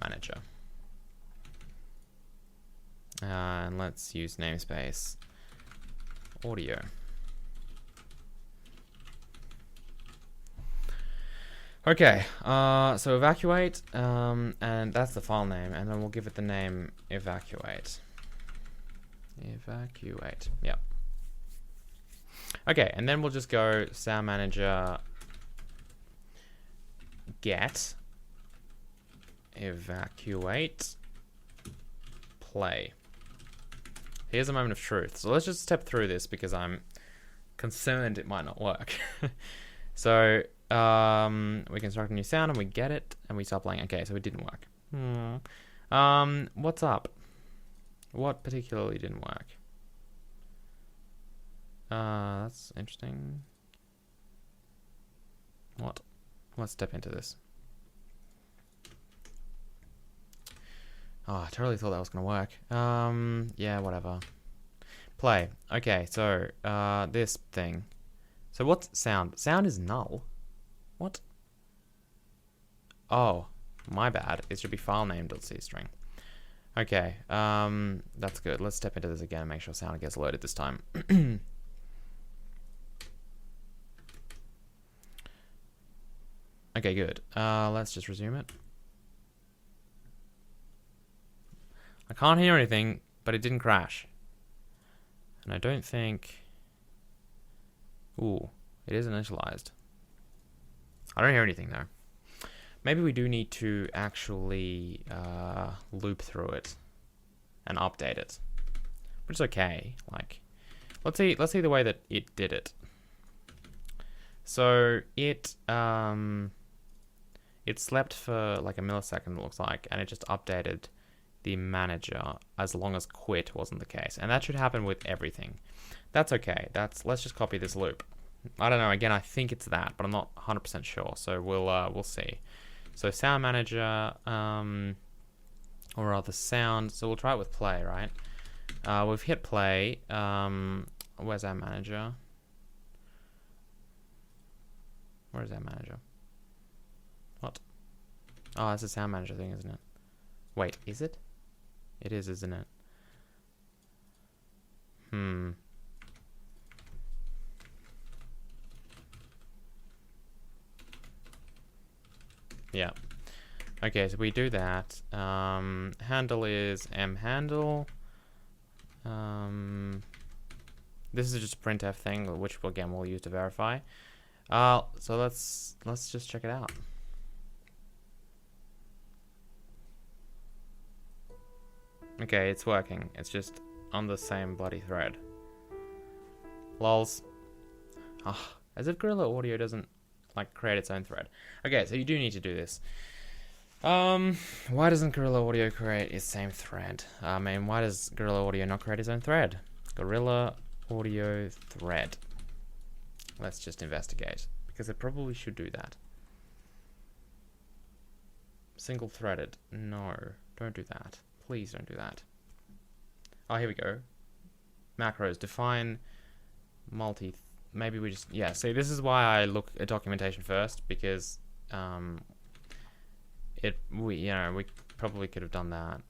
manager. And let's use namespace audio. Okay, so evacuate, and that's the file name, and then we'll give it the name evacuate. Evacuate, yep. Okay, and then we'll just go sound manager get evacuate play. Here's a moment of truth. So let's just step through this because I'm concerned it might not work. So we construct a new sound and we get it and we start playing. Okay, so it didn't work. What's up? What particularly didn't work? That's interesting. What? Let's step into this. Oh, I totally thought that was gonna work. Yeah, whatever. Play. Okay, so this thing. So what's sound? Sound is null. What? Oh, my bad. It should be file name.cstring. Okay, that's good. Let's step into this again and make sure sound gets loaded this time. Okay, good. Let's just resume it. I can't hear anything, but it didn't crash. And I don't think... Ooh, it is initialized. I don't hear anything though. Maybe we do need to actually loop through it and update it, which is okay. Like, let's see the way that it did it. So it slept for like a millisecond, it looks like, and it just updated the manager as long as quit wasn't the case, and that should happen with everything. That's okay. Let's just copy this loop. I don't know. Again, I think it's that, but I'm not 100% sure. So we'll see. So sound manager, or rather sound. So we'll try it with play, right? We've hit play. Where's our manager? Where is our manager? What? Oh, that's a sound manager thing, isn't it? Wait, is it? It is, isn't it? Yeah. Okay, so we do that. Handle is mhandle. This is just a printf thing, which again we'll use to verify. So let's just check it out. Okay, it's working. It's just on the same bloody thread. Lols. As if Gorilla Audio doesn't like create its own thread. Okay, so you do need to do this. Why doesn't Gorilla Audio create its same thread? I mean, why does Gorilla Audio not create its own thread? Gorilla Audio thread. Let's just investigate, because it probably should do that. Single threaded. No, don't do that. Please don't do that. Oh, here we go. Macros. Define multi... Maybe we just... Yeah, see, this is why I look at documentation first, because we probably could have done that.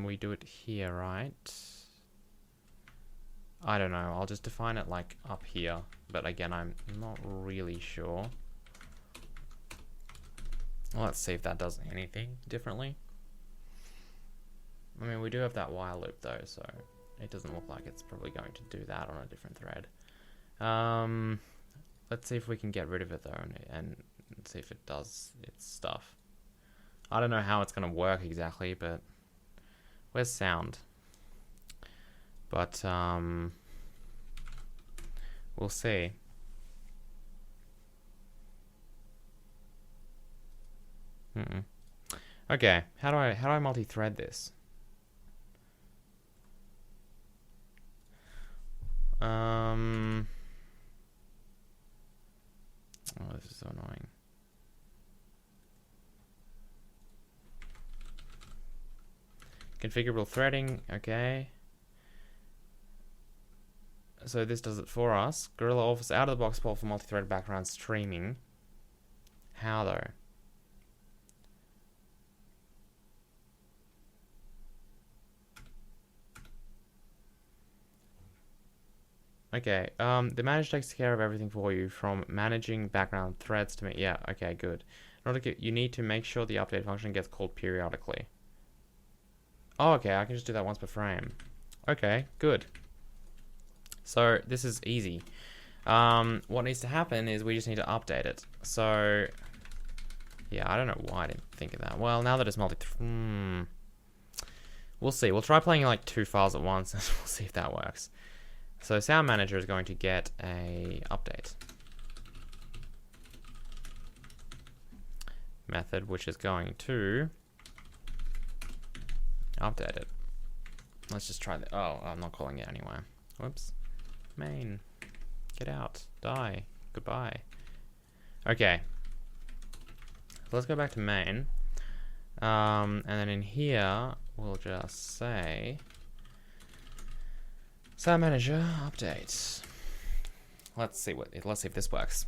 We do it here, right? I don't know. I'll just define it like up here, but again, I'm not really sure. Well, let's see if that does anything differently. I mean, we do have that while loop though, so it doesn't look like it's probably going to do that on a different thread. Let's see if we can get rid of it though, and see if it does its stuff. I don't know how it's going to work exactly, but where's sound? But we'll see. Okay, how do I multi-thread this? Oh, this is so annoying. Configurable threading, okay. So this does it for us. Gorilla offers out-of-the-box support for multi-threaded background streaming. How though? Okay, the manager takes care of everything for you, from managing background threads to yeah, okay, good. In order to you need to make sure the update function gets called periodically. Oh, okay, I can just do that once per frame. Okay, good. So this is easy. What needs to happen is we just need to update it. So yeah, I don't know why I didn't think of that. Well, now that it's we'll see. We'll try playing like 2 files at once and we'll see if that works. So Sound Manager is going to get a update method, which is going to update it. Let's just try that. Oh, I'm not calling it anyway. Whoops. Main. Get out. Die. Goodbye. Okay. Let's go back to main. And then in here, we'll just say Sound Manager update. Let's see if this works.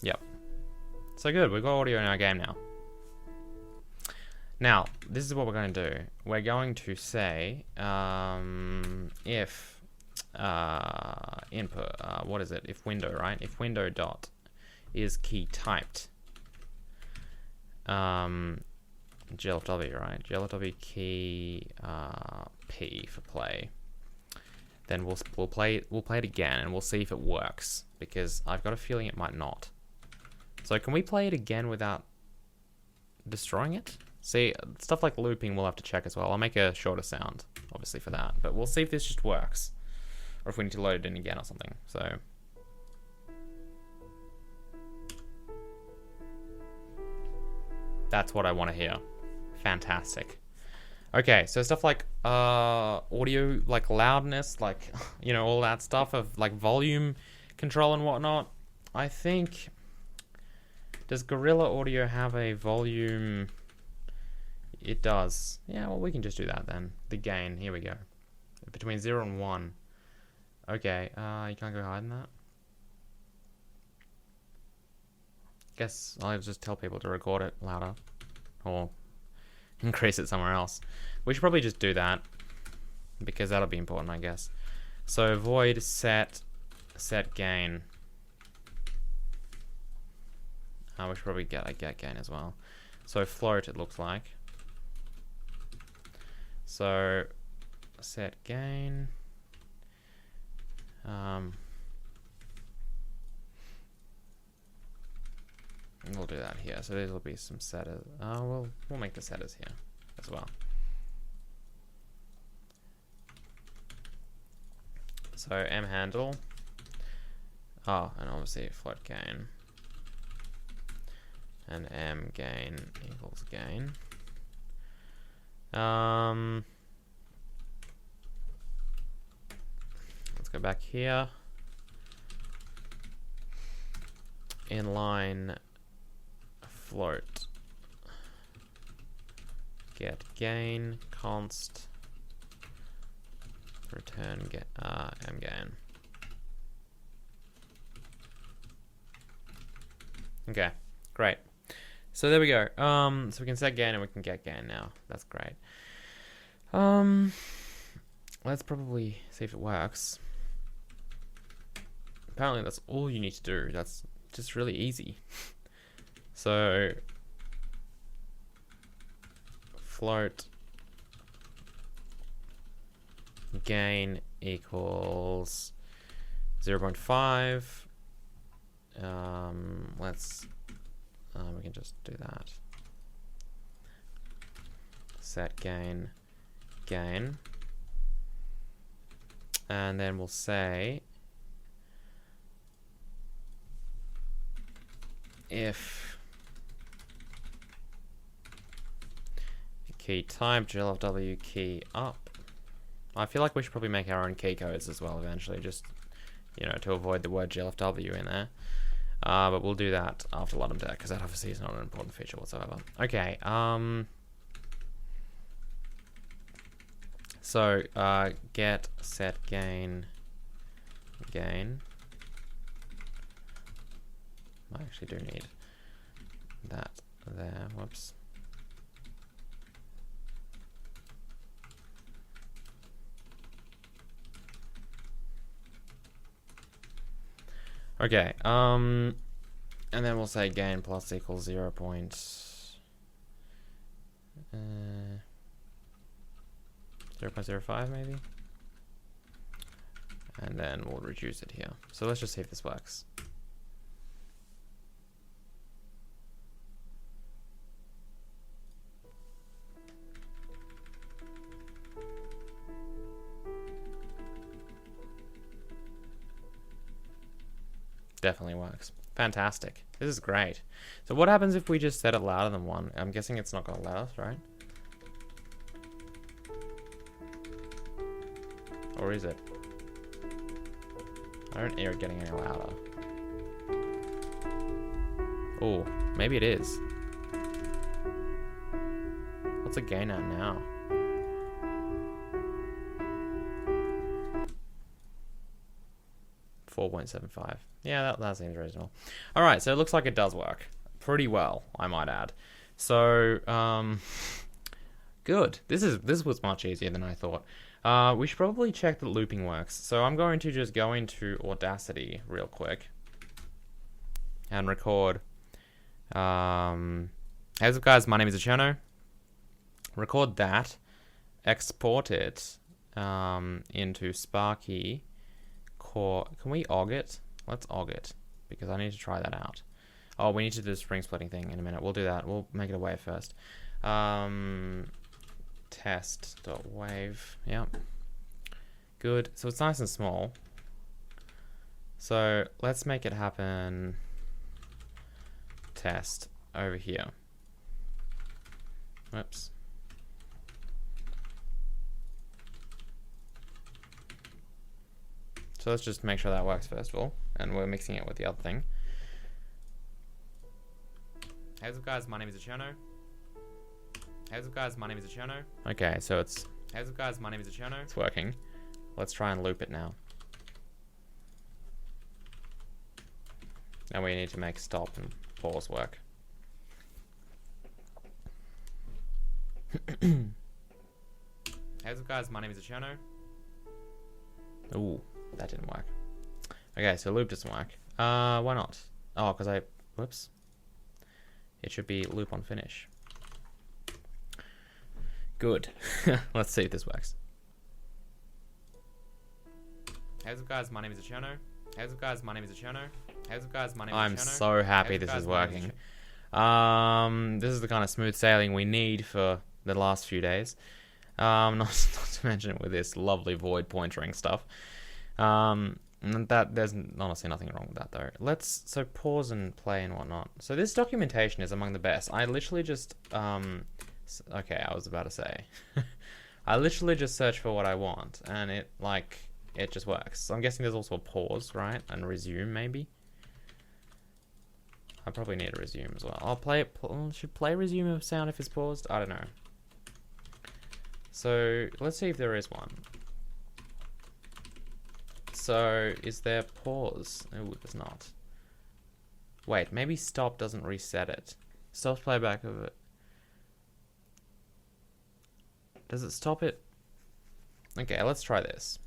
Yep. So good, we've got audio in our game now. Now, this is what we're going to do. We're going to say if input, what is it? If window, right? If window dot is key typed, GLFW, right? GLFW key P for play. Then we'll play it again and we'll see if it works, because I've got a feeling it might not. So can we play it again without destroying it? See, stuff like looping we'll have to check as well. I'll make a shorter sound, obviously, for that. But we'll see if this just works, or if we need to load it in again or something. So that's what I want to hear. Fantastic. Okay, so stuff like audio, like loudness, like, you know, all that stuff of like volume control and whatnot. I think, does Gorilla Audio have a volume? It does. Yeah, well, we can just do that then. The gain, here we go. Between 0 and 1. Okay, you can't go higher than that. Guess I'll just tell people to record it louder. Or increase it somewhere else. We should probably just do that, because that'll be important, I guess. So void set gain. We should probably get a get gain as well. So float, it looks like. So set gain. We'll do that here. So these will be some setters. We'll make the setters here as well. So M handle. Oh, and obviously float gain. And M gain equals gain. Let's go back here. Inline float get gain const return get M gain. Okay, great. So there we go. So we can set gain and we can get gain now. That's great. Let's probably see if it works. Apparently that's all you need to do. That's just really easy. So float gain equals 0.5. We can just do that. Set gain, and then we'll say if key type GLFW key up. I feel like we should probably make our own key codes as well eventually, just, you know, to avoid the word GLFW in there. But we'll do that after Ludum Dare, because that obviously is not an important feature whatsoever. Okay, so get set gain. I actually do need that there. Whoops. Okay, and then we'll say gain plus equals 0. 0.05 maybe, and then we'll reduce it here. So let's just see if this works. Definitely works. Fantastic. This is great. So what happens if we just set it louder than 1? I'm guessing it's not going to let us, right? Or is it? I don't hear it getting any louder. Oh, maybe it is. What's the gain at now? 4.75. Yeah, that seems reasonable. All right, so it looks like it does work pretty well, I might add. So, good. This was much easier than I thought. We should probably check that looping works. So I'm going to just go into Audacity real quick and record. Hey, what's up, guys? My name is Cherno. Record that. Export it into Sparky. Core. Can we OG it? Let's OG it because I need to try that out. Oh, we need to do the spring splitting thing in a minute. We'll do that. We'll make it a wave first. Test.wave. Yep. Good. So it's nice and small. So let's make it happen. Test over here. Whoops. So let's just make sure that works first of all. And we're mixing it with the other thing. Hey, what's up, guys? My name is Cherno. Hey, what's up, guys? My name is Cherno. Okay, so it's... Hey, what's up, guys? My name is Cherno. It's working. Let's try and loop it now. And we need to make stop and pause work. Hey, what's up, guys? My name is Cherno. Ooh, that didn't work. Okay, so loop doesn't work. Why not? Oh, because I... Whoops. It should be loop on finish. Good. Let's see if this works. Hey, what's up, guys? My name is Cherno. Hey, what's up, guys? My name is Cherno. Hey, what's up, guys? My name is Cherno. I'm so happy this is working. This is the kind of smooth sailing we need for the last few days. Not to mention with this lovely void pointering stuff. And that there's honestly nothing wrong with that though. So pause and play and whatnot. So this documentation is among the best. I literally just okay, I was about to say I literally just search for what I want and it just works. So I'm guessing there's also a pause, right? And resume maybe. I probably need a resume as well. I'll play it. Should play resume of sound if it's paused? I don't know. So let's see if there is one. So, is there pause? Oh, there's not. Wait, maybe stop doesn't reset it. Stops playback of it. Does it stop it? Okay, let's try this.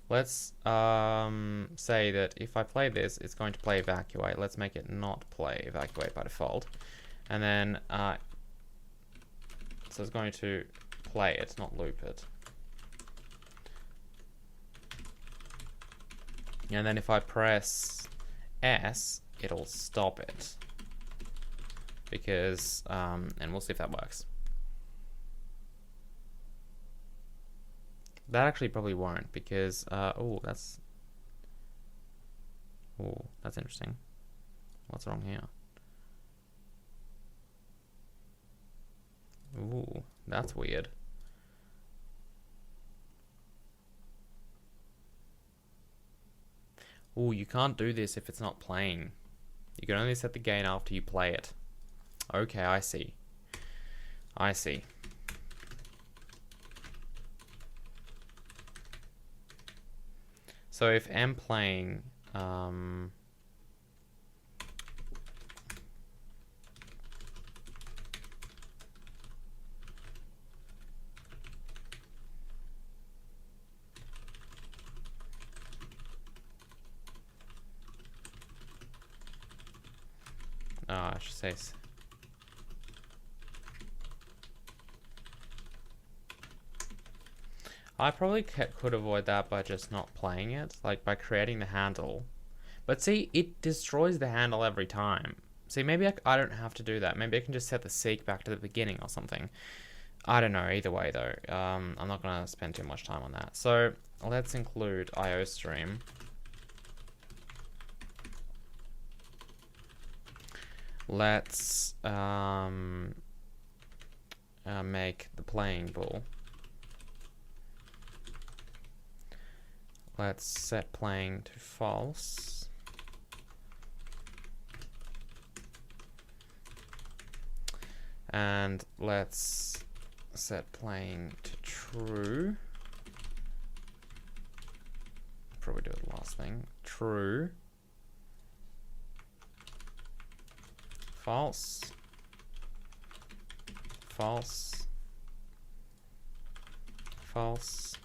Let's say that if I play this, it's going to play evacuate. Let's make it not play evacuate by default. And then, so it's going to play it, not loop it. And then if I press S, it'll stop it. Because, and we'll see if that works. That actually probably won't because, oh, that's interesting. What's wrong here? Ooh, that's weird. Ooh, you can't do this if it's not playing. You can only set the gain after you play it. Okay, I see. I see. So if I'm playing, I should say. I probably could avoid that by just not playing it, like by creating the handle. But see, it destroys the handle every time. See, maybe I don't have to do that. Maybe I can just set the seek back to the beginning or something. I don't know, either way though. I'm not going to spend too much time on that. So let's include IO stream. Let's make the playing ball. Let's set playing to false. And let's set playing to true. sure we do the last thing. True. False. False. False.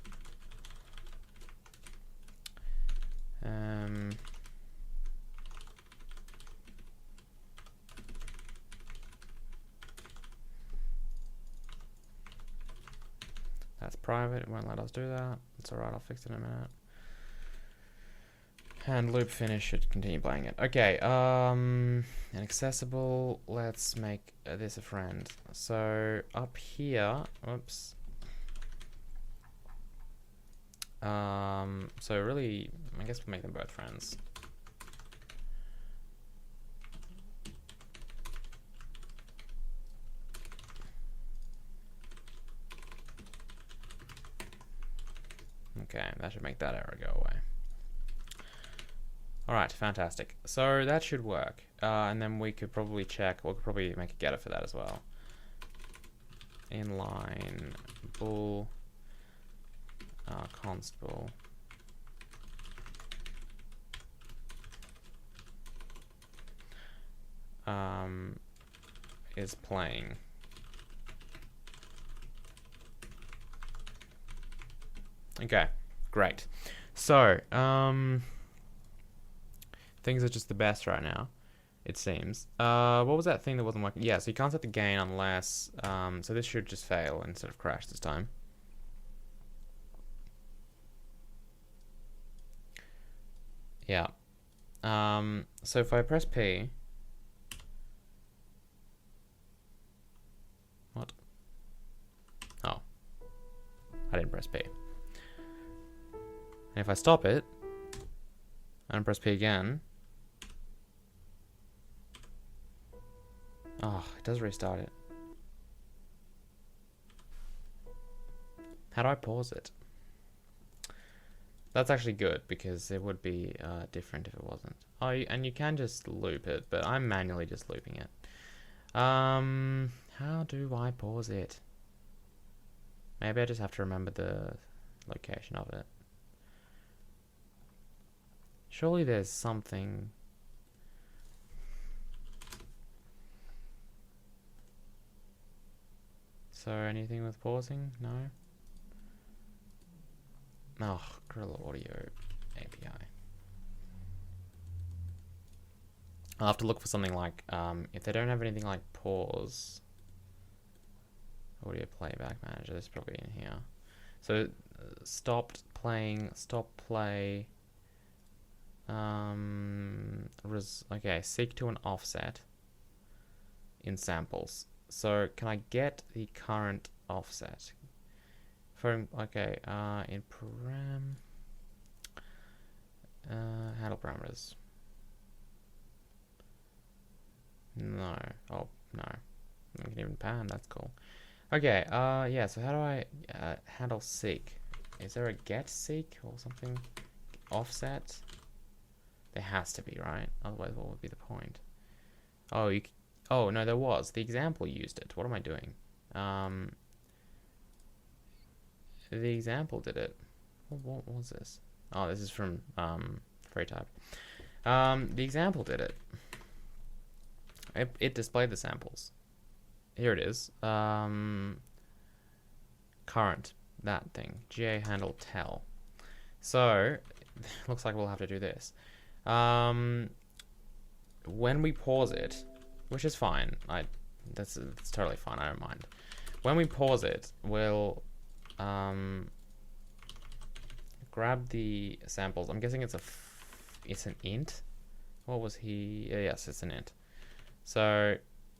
That's private, it won't let us do that. It's alright, I'll fix it in a minute. And loop finish should continue playing it. Okay, inaccessible, let's make this a friend. So, up here, oops. So really, I guess we'll make them both friends. Okay, that should make that error go away. Alright, fantastic. So that should work. And then we could probably check, we could probably make a getter for that as well. Inline bool constable is playing. Okay, great. So, things are just the best right now, it seems. What was that thing that wasn't working? Yeah, so you can't set the gain unless, so this should just fail instead of crash this time. Yeah. So if I press P, what? Oh, I didn't press P. And if I stop it and press P again, oh, it does restart it. How do I pause it? That's actually good, because it would be different if it wasn't. Oh, and you can just loop it, but I'm manually just looping it. How do I pause it? Maybe I just have to remember the location of it. Surely there's something. So anything with pausing? No? Oh, Gorilla Audio API. I'll have to look for something like, if they don't have anything like pause, audio playback manager, this is probably in here. So, stopped playing, stop play, okay, seek to an offset in samples. So, can I get the current offset? Okay, in param, handle parameters. No, oh, no. I can even pan, that's cool. Okay, yeah, so how do I handle seek? Is there a get seek or something? Offset? There has to be, right? Otherwise, what would be the point? Oh, oh, no, there was. The example used it. What am I doing? The example did it. What was this? Oh, this is from FreeType. The example did it. It displayed the samples. Here it is. Current, that thing. GA handle tell. So, looks like we'll have to do this. When we pause it, which is fine. That's totally fine. I don't mind. When we pause it, we'll grab the samples. I'm guessing it's an int. What was he? Yes, it's an int. So,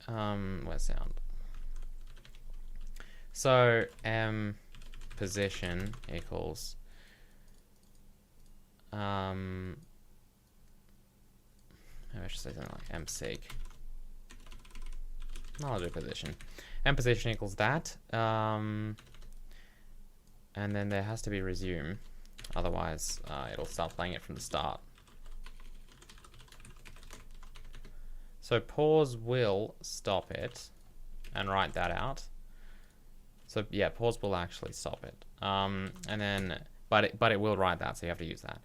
where's sound? So, position equals maybe I should say something like mseek. No, I'll do position. Position equals that. And then there has to be resume. Otherwise, it'll start playing it from the start. So pause will stop it and write that out. So yeah, pause will actually stop it. And then, but it will write that, so you have to use that.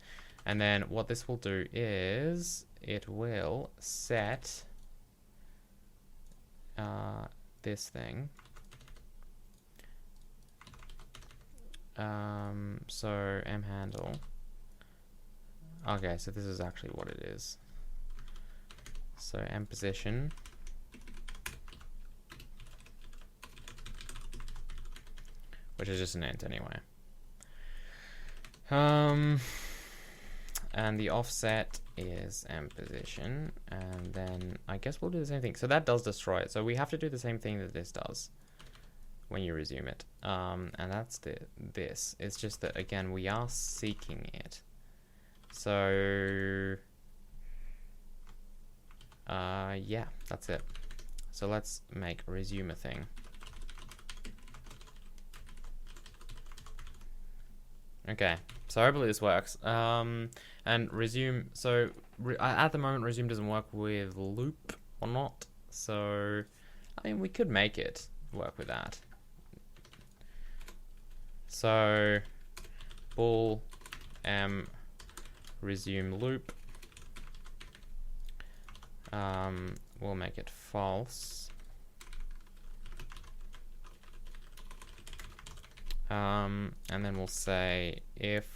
And then what this will do is it will set this thing. So m handle. Okay, so this is actually what it is. So m position. Which is just an int anyway. And the offset is m position, and then I guess we'll do the same thing. So that does destroy it. So we have to do the same thing that this does when you resume it. And that's this. It's just that, again, we are seeking it. So yeah, that's it. So let's make resume a thing. Okay, so hopefully this works. And resume, so at the moment resume doesn't work with loop or not. So, I mean, we could make it work with that. So, bool m resume loop. We'll make it false. And then we'll say if,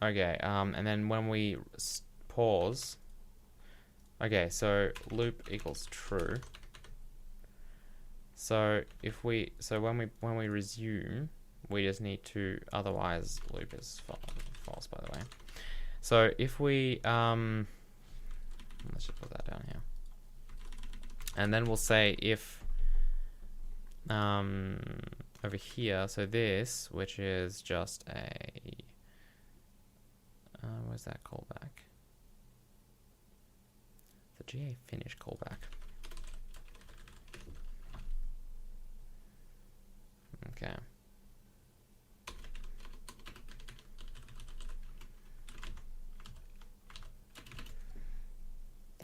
okay, and then when we pause, okay, so loop equals true. So if we, so when we resume, we just need to, otherwise loop is false, by the way. So if we, let's just put that down here. And then we'll say if, over here, so this, which is just a, where's that callback? The GA finish callback. Okay.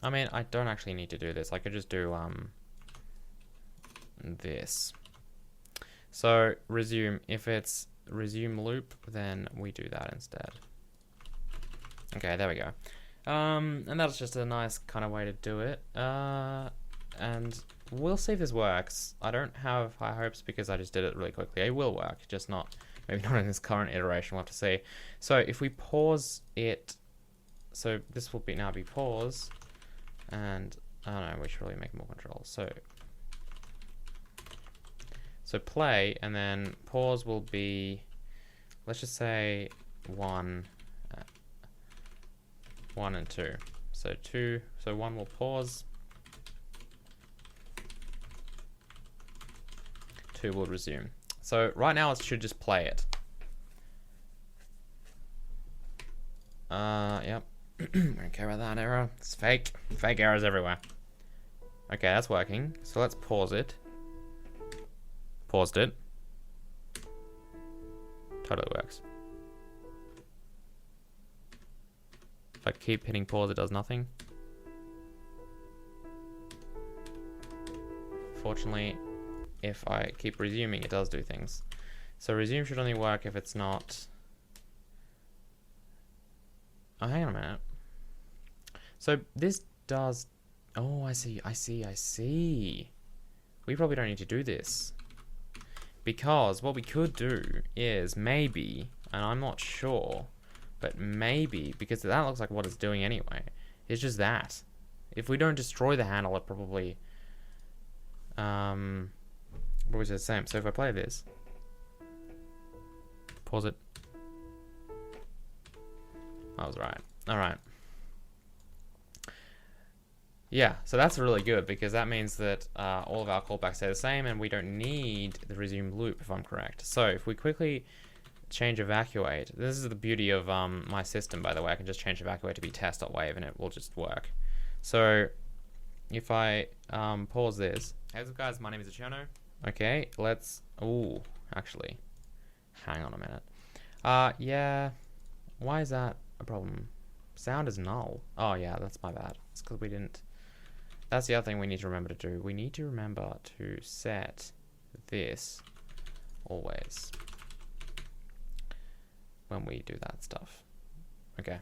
I mean, I don't actually need to do this. I could just do, this. So resume, if it's resume loop, then we do that instead. Okay, there we go. And that's just a nice kind of way to do it. And we'll see if this works. I don't have high hopes because I just did it really quickly. It will work, just not, maybe not in this current iteration. We'll have to see. So if we pause it, so this will be now be pause, and I don't know, we should really make more controls. So play, and then pause will be, let's just say 1 and 2. So 2, so 1 will pause, 2 will resume. So right now it should just play it. Yep. Don't care about that error. It's fake. Fake errors everywhere. Okay, that's working. So let's pause it. Paused it. Totally works. If I keep hitting pause, it does nothing. Fortunately, if I keep resuming, it does do things. So resume should only work if it's not... Oh, hang on a minute. So this does... Oh, I see. We probably don't need to do this. Because what we could do is maybe, and I'm not sure, but maybe, because that looks like what it's doing anyway, it's just that. If we don't destroy the handle, it probably was the same. So if I play this, pause it. I was right. All right. Yeah, so that's really good because that means that all of our callbacks stay the same and we don't need the resume loop if I'm correct. So if we quickly change evacuate, this is the beauty of my system, by the way. I can just change evacuate to be test.wave and it will just work. So if I pause this. Hey, what's up guys, my name is Cherno. Okay, let's, ooh, actually, hang on a minute. Yeah, why is that a problem? Sound is null. Oh yeah, that's my bad. It's because we didn't. That's the other thing we need to remember to do. We need to remember to set this always. when we do that stuff. Okay.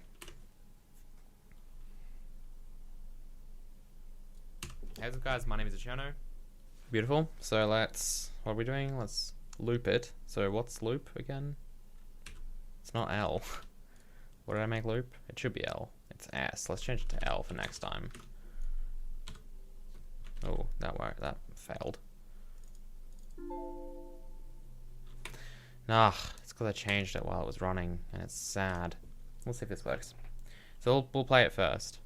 Hey what's up guys, my name is Cherno. Beautiful. So let's, what are we doing? Let's loop it. So what's loop again? It's not L. What did I make loop? It should be L. It's S. Let's change it to L for next time. Oh, that failed. Nah, it's because I changed it while it was running, and it's sad. We'll see if this works. So we'll play it first.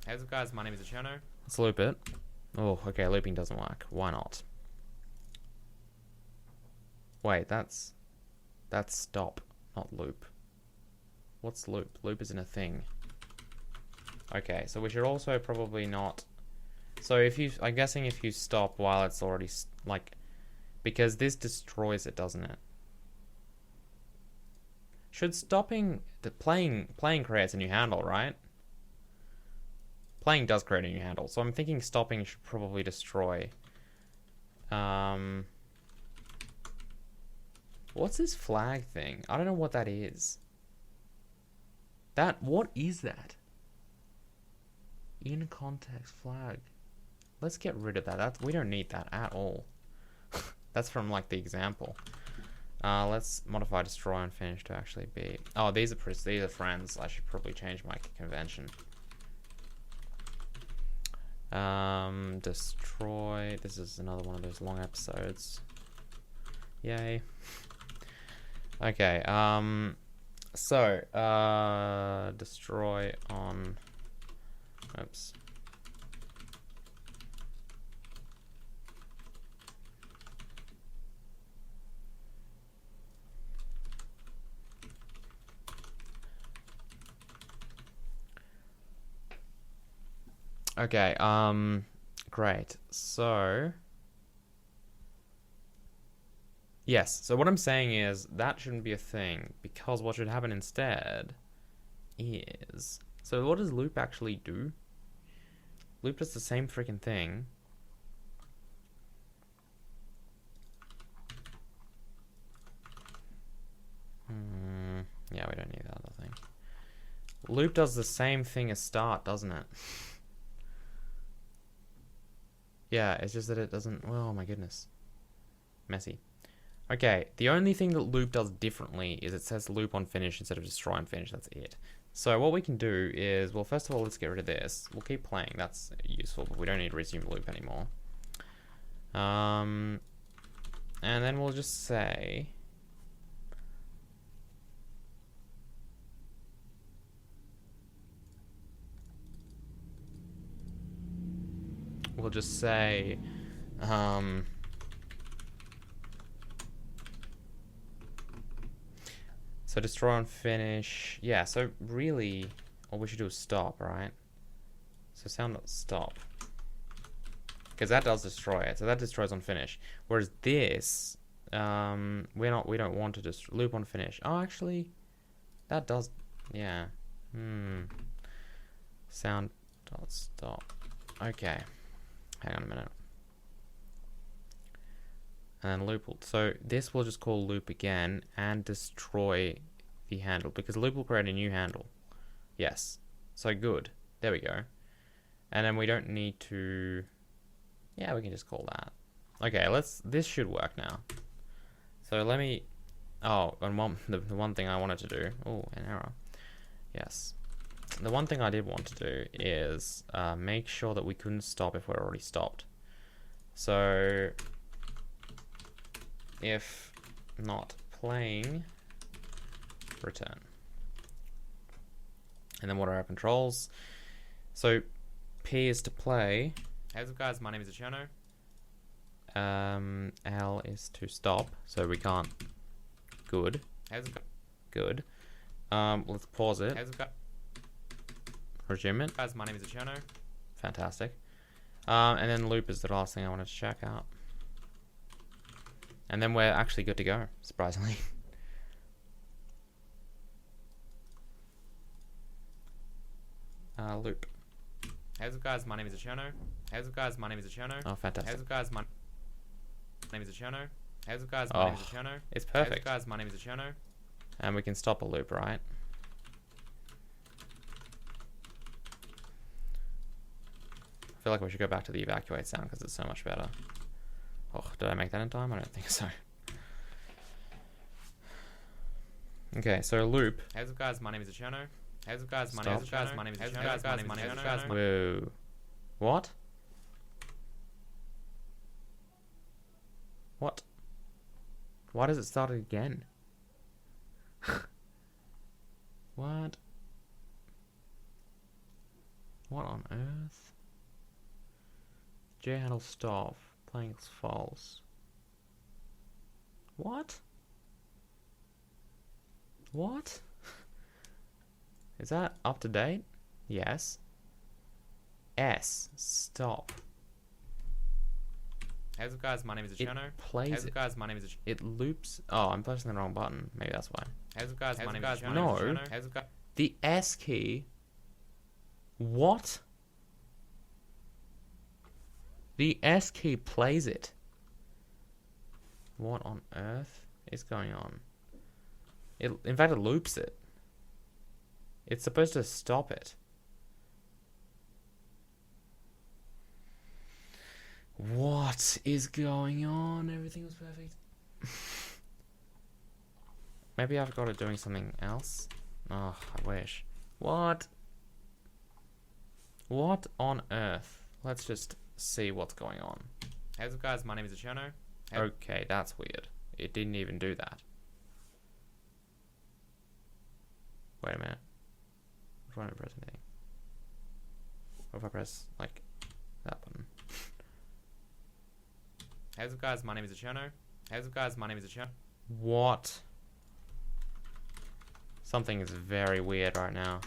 Hey what's up guys, my name is Cherno. Let's loop it. Oh, okay, looping doesn't work. Why not? Wait, that's stop, not loop. What's loop? Loop isn't a thing. Okay, so we should also probably not... So if you... I'm guessing if you stop while it's already... like... Because this destroys it, doesn't it? Should stopping... Playing creates a new handle, right? Playing does create a new handle. So I'm thinking stopping should probably destroy. What's this flag thing? I don't know what that is. What is that? In context flag. Let's get rid of that. We don't need that at all. That's from like the example. Let's modify destroy and finish to actually be... Oh, these are friends. I should probably change my convention. Destroy. This is another one of those long episodes. Yay. Okay, so, destroy on, oops. Okay, great. So, yes, so what I'm saying is that shouldn't be a thing, because what should happen instead is... So what does loop actually do? Loop does the same freaking thing. Yeah, we don't need that other thing. Loop does the same thing as start, doesn't it? Yeah, it's just that it doesn't... Oh my goodness. Messy. Okay, the only thing that loop does differently is it says loop on finish instead of destroy on finish. That's it. So what we can do is, well, first of all, let's get rid of this. We'll keep playing. That's useful, but we don't need to resume loop anymore. And then we'll just say... We'll just say... So destroy on finish. Yeah, so really all we should do is stop, right? So sound stop. Because that does destroy it. So that destroys on finish. Whereas this, we don't want to just loop on finish. Oh, actually, that does, yeah. Sound dot stop. Okay. Hang on a minute. And then loop will, so this we'll just call loop again and destroy the handle, because loop will create a new handle. Yes. So good. There we go. And then we don't need to, yeah, we can just call that. Okay, this should work now. So let me, oh, and the one thing I wanted to do, oh, an error. Yes. The one thing I did want to do is make sure that we couldn't stop if we're already stopped. So if not playing, return. And then what are our controls? So P is to play. Hey what's up guys, my name is Cherno. L is to stop, so we can't. Good. Good. Let's pause it. Resume it. Guys, my name is Cherno. Fantastic. And then loop is the last thing I wanted to check out. And then we're actually good to go, surprisingly. Loop. Hey what's up guys, my name is Cherno. Hey what's up guys, my name is Cherno. Oh, fantastic. Hey what's up guys, my name is Cherno. Hey what's up guys, my name is Cherno. It's perfect. Hey what's up guys, my name is Cherno. And we can stop a loop, right? I feel like we should go back to the evacuate sound because it's so much better. Oh, did I make that in time? I don't think so. Okay, so loop. Hey, what's up, guys? My name is Cherno. Hey, what's up, guys? My name is Cherno. My name is Cherno. Whoa. What? What? Why does it start again? What? What on earth? J handle stop. Playing is false. What? What? Is that up to date? Yes. S. Stop. Hey, what's up, guys? My name is Cherno. It plays hey, what's up, guys? My name is It loops. Oh, I'm pressing the wrong button. Maybe that's why. Hey, what's up, guys? My name is Cherno. No. Hey, what's up, the S key. What? The S key plays it. What on earth is going on? In fact, it loops it. It's supposed to stop it. What is going on? Everything was perfect. Maybe I've got it doing something else. Oh, I wish. What? What on earth? Let's just see what's going on. Hey, what's up, guys? My name is Cherno. Hey. Okay, that's weird. It didn't even do that. Wait a minute. Which one am I pressing? What if I press, like, that button? Hey, what's up, guys? My name is Cherno. Hey, what's up, guys? My name is Cherno. What? Something is very weird right now.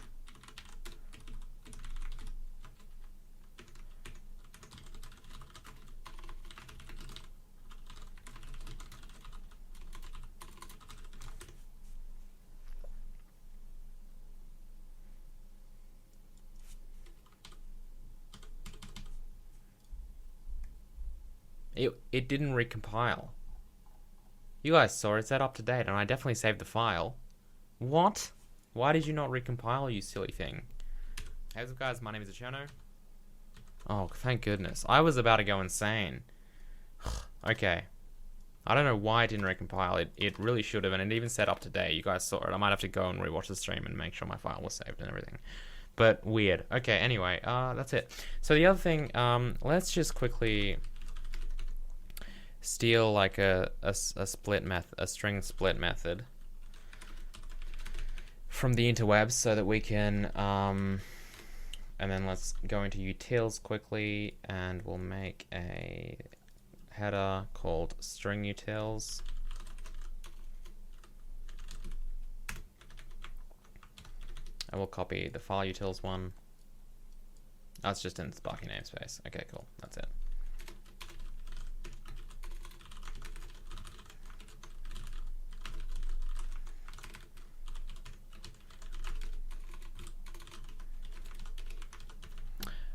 It didn't recompile. You guys saw it said up to date, and I definitely saved the file. What? Why did you not recompile, you silly thing? Hey, what's up, guys? My name is Cherno. Oh, thank goodness. I was about to go insane. Okay. I don't know why it didn't recompile. It really should have, and it even said up to date. You guys saw it. I might have to go and rewatch the stream and make sure my file was saved and everything. But weird. Okay, anyway, that's it. So the other thing, let's just quickly steal like a split method, a string split method from the interwebs so that we can and then let's go into utils quickly, and we'll make a header called string utils. And we'll copy the file utils one. That's just in the Sparky namespace. Okay, cool. That's it.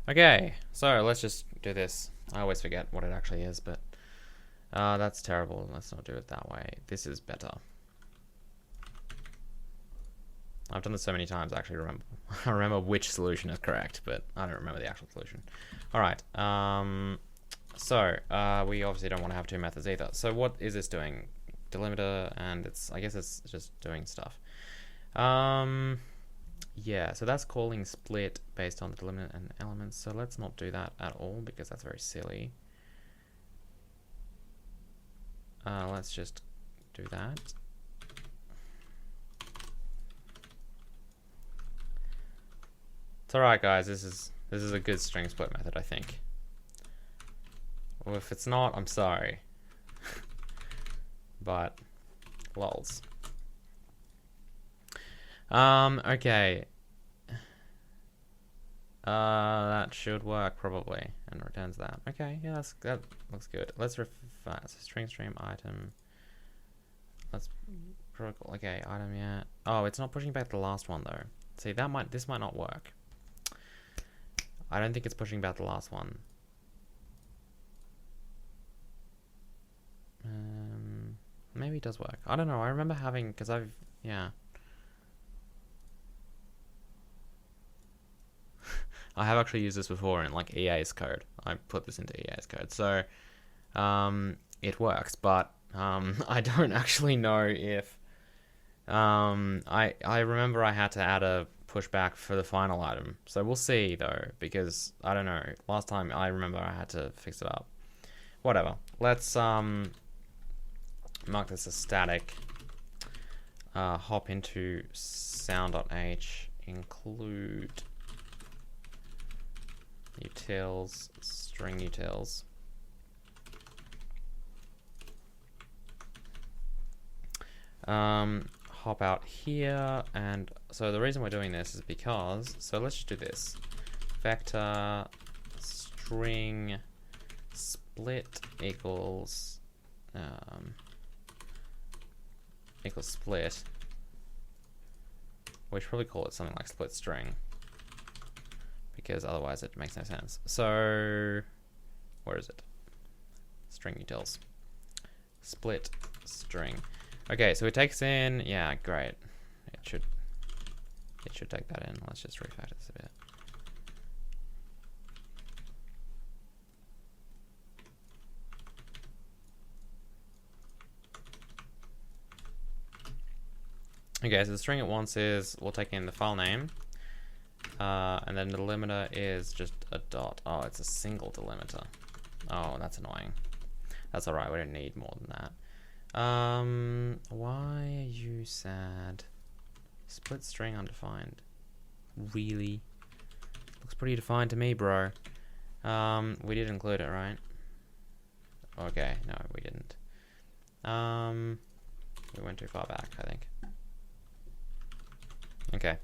Okay, so let's just do this. I always forget what it actually is, but that's terrible. Let's not do it that way. This is better. I've done this so many times, I actually remember. I remember which solution is correct, but I don't remember the actual solution. All right. So we obviously don't want to have two methods either. So what is this doing? Delimiter, and I guess it's just doing stuff. Yeah, so that's calling split based on the delimiter and elements. So let's not do that at all because that's very silly. Let's just do that. It's alright, guys. This is a good string split method, I think. Well, if it's not, I'm sorry. But lols. Okay. That should work probably, and returns that. Okay, yeah, that looks good. Let's refine so string stream item. Let's protocol. Okay, item, yeah. Oh, it's not pushing back the last one though. See, this might not work. I don't think it's pushing back the last one. Maybe it does work. I don't know. I remember having, because I've Yeah. I have actually used this before in like EA's code. I put this into EA's code. So it works, but I don't actually know if I remember I had to add a pushback for the final item. So we'll see though, because I don't know. Last time I remember I had to fix it up. Whatever. Let's mark this as static. Hop into sound.h, include utils, string utils. Hop out here, and so the reason we're doing this is because, so let's just do this. Vector string split equals split. We should probably call it something like split string, because otherwise it makes no sense. So where is it? String utils. Split string. Okay, so it takes in, yeah, great. It should take that in. Let's just refactor this a bit. Okay, so the string it wants is, we'll take in the file name, and then the delimiter is just a dot. Oh, it's a single delimiter. Oh, that's annoying. That's alright, we don't need more than that. Why are you sad? Split string undefined. Really? Looks pretty defined to me, bro. We did include it, right? Okay, no, we didn't. We went too far back, I think. Okay.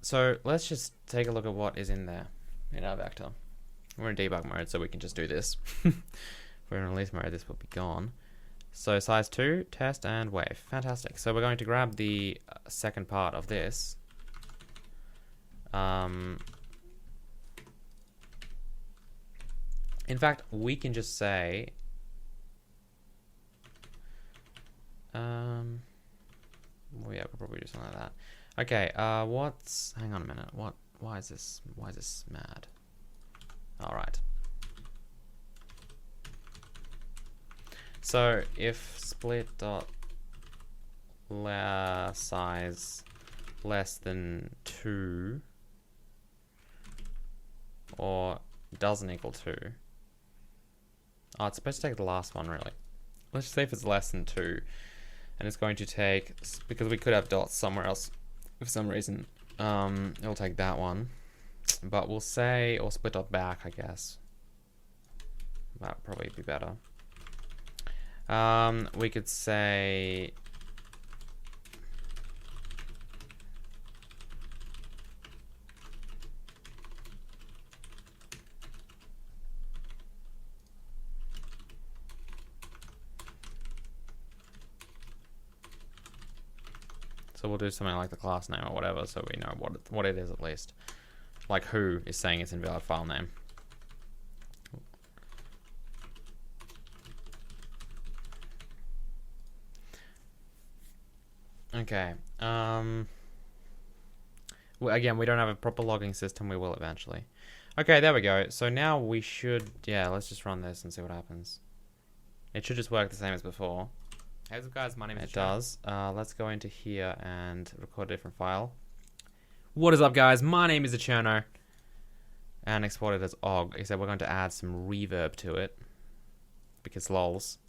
So let's just take a look at what is in there in our vector. We're in debug mode, so we can just do this. If we're in release mode, this will be gone. So size 2, test, and wave. Fantastic. So we're going to grab the second part of this. In fact, we can just say... well, yeah, we'll probably do something like that. Okay, what's... Hang on a minute. Why is this mad? Alright. So if split dot size less than 2 or doesn't equal 2, oh, it's supposed to take the last one really. Let's just say if it's less than 2, and it's going to take, because we could have dots somewhere else for some reason, it'll take that one, but we'll say, or split dot back, I guess. That would probably be better. We could say so we'll do something like the class name or whatever, so we know what it is at least. Like who is saying it's invalid file name. Okay. Well, again, we don't have a proper logging system. We will eventually. Okay, there we go. So now we should... Yeah, let's just run this and see what happens. It should just work the same as before. Hey, what's up, guys? My name is Cherno. It does. Let's go into here and record a different file. What is up, guys? My name is Cherno. And export it as OGG. Except we're going to add some reverb to it. Because lols.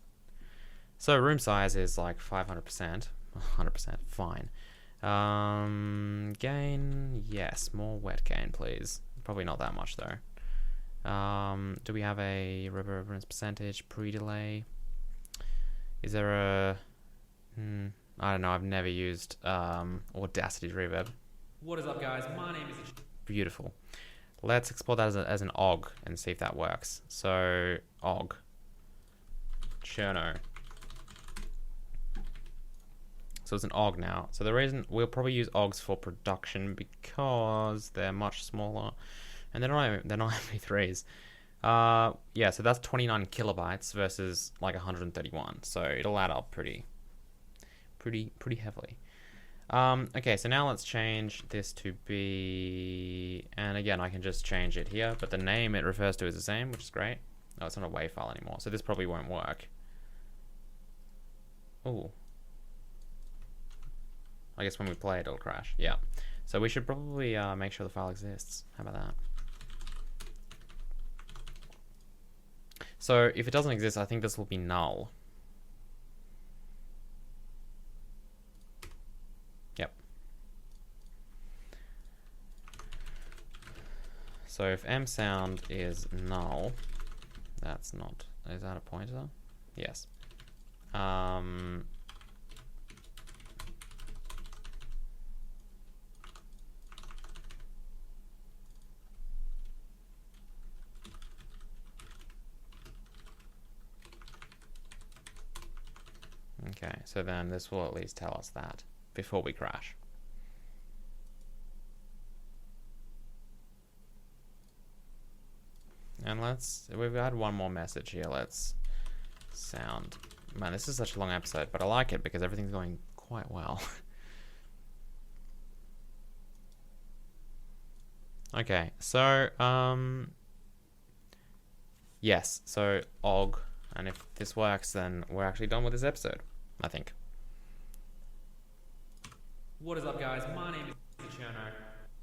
So room size is like 500%. 100%, fine. Gain, yes, more wet gain, please. Probably not that much though. Do we have a reverberance percentage pre-delay? Is there a... I don't know, I've never used Audacity's reverb. What is up, guys? My name is... Beautiful. Let's export that as an OGG and see if that works. So, OGG. Cherno. So it's an OGG now. So the reason we'll probably use OGGs for production because they're much smaller, and they're not MP3s. Yeah, so that's 29 kilobytes versus like 131. So it'll add up pretty pretty heavily. Okay, so now let's change this to be, and again, I can just change it here, but the name it refers to is the same, which is great. Oh, it's not a WAV file anymore, so this probably won't work. Oh. I guess when we play it, it'll crash. Yeah. So we should probably make sure the file exists. How about that? So if it doesn't exist, I think this will be null. Yep. So if msound is null, that's not, is that a pointer? Yes. Okay, so then this will at least tell us that before we crash. And we've had one more message here. Let's sound. Man, this is such a long episode, but I like it because everything's going quite well. Okay, so, yes, so og, and if this works, then we're actually done with this episode, I think. What is up, guys? My name is Cherno.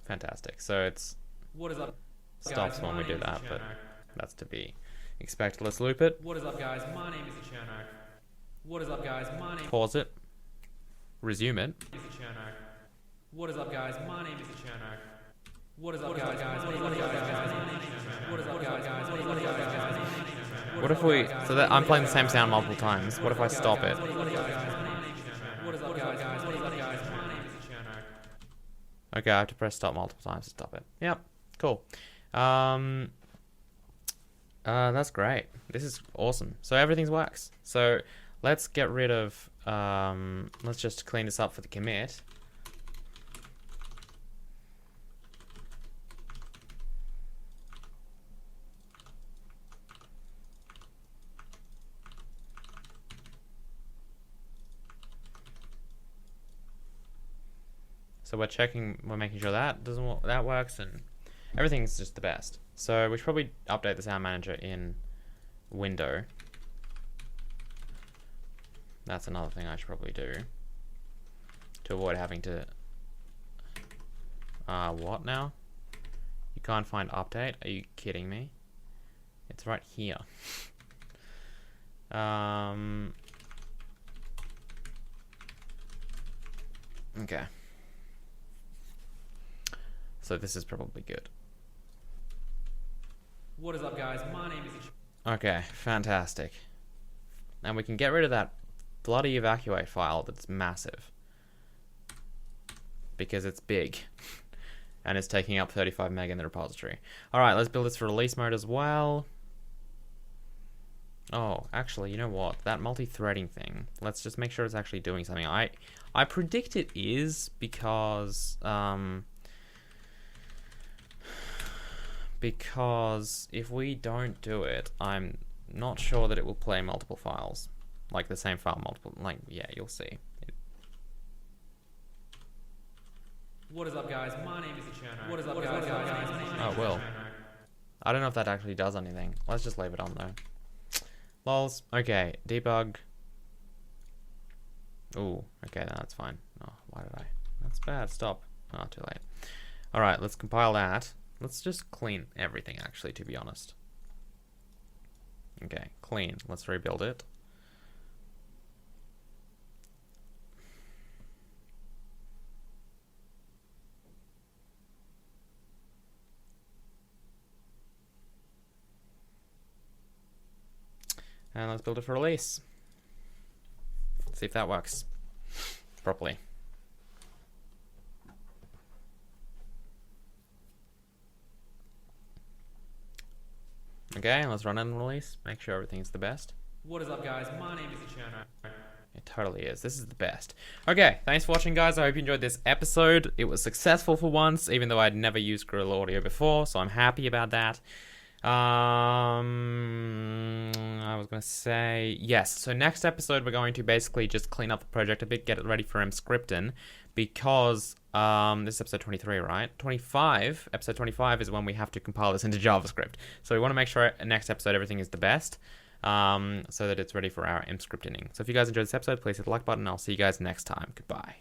Fantastic. So it's What is up, stops guys? when My we do name is that, but Cherno. that's to be expected. Let's loop it. What is up, guys? My name is Cherno. What is up, guys? My name Pause it. Resume it. is Cherno. What is up, guys? My name is Cherno. What is up, guys? What is up, guys? What is up, guys? What is up, guys? What if we? So that I'm playing the same sound multiple times. What if I stop it? What is up, guys? What is up, guys? My name is Cherno. Okay, I have to press stop multiple times to stop it. Yep. Cool. That's great. This is awesome. So everything's works. So let's get rid of. Let's just clean this up for the commit. So we're making sure that that works, and everything's just the best. So we should probably update the sound manager in window. That's another thing I should probably do to avoid having to. What now? You can't find update? Are you kidding me? It's right here. Okay. So this is probably good. What is up, guys? My name is Okay, fantastic. And we can get rid of that bloody evacuate file that's massive. Because it's big. And it's taking up 35 meg in the repository. Alright, let's build this for release mode as well. Oh, actually, you know what? That multi-threading thing. Let's just make sure it's actually doing something. I predict it is because if we don't do it, I'm not sure that it will play multiple files. Like the same file multiple, like, yeah, you'll see. What is up, guys? My name is Cherno. What is up, guys? Oh, well. I don't know if that actually does anything. Let's just leave it on though. Lols. Okay, debug. Ooh, okay, then that's fine. Oh, why did I? That's bad, stop. Oh, too late. Alright, let's compile that. Let's just clean everything, actually, to be honest. Okay, clean. Let's rebuild it. And let's build it for release. See if that works properly. Okay, let's run it and release. Make sure everything's the best. What is up, guys? My name is Cherno. It totally is. This is the best. Okay, thanks for watching, guys. I hope you enjoyed this episode. It was successful for once, even though I'd never used Gorilla Audio before, so I'm happy about that. I was was going to say, yes. So next episode, we're going to basically just clean up the project a bit, get it ready for Emscripten, because this is episode 23, right? Episode 25 is when we have to compile this into JavaScript. So we want to make sure next episode everything is the best, so that it's ready for our Emscriptening. So if you guys enjoyed this episode, please hit the like button. I'll see you guys next time. Goodbye.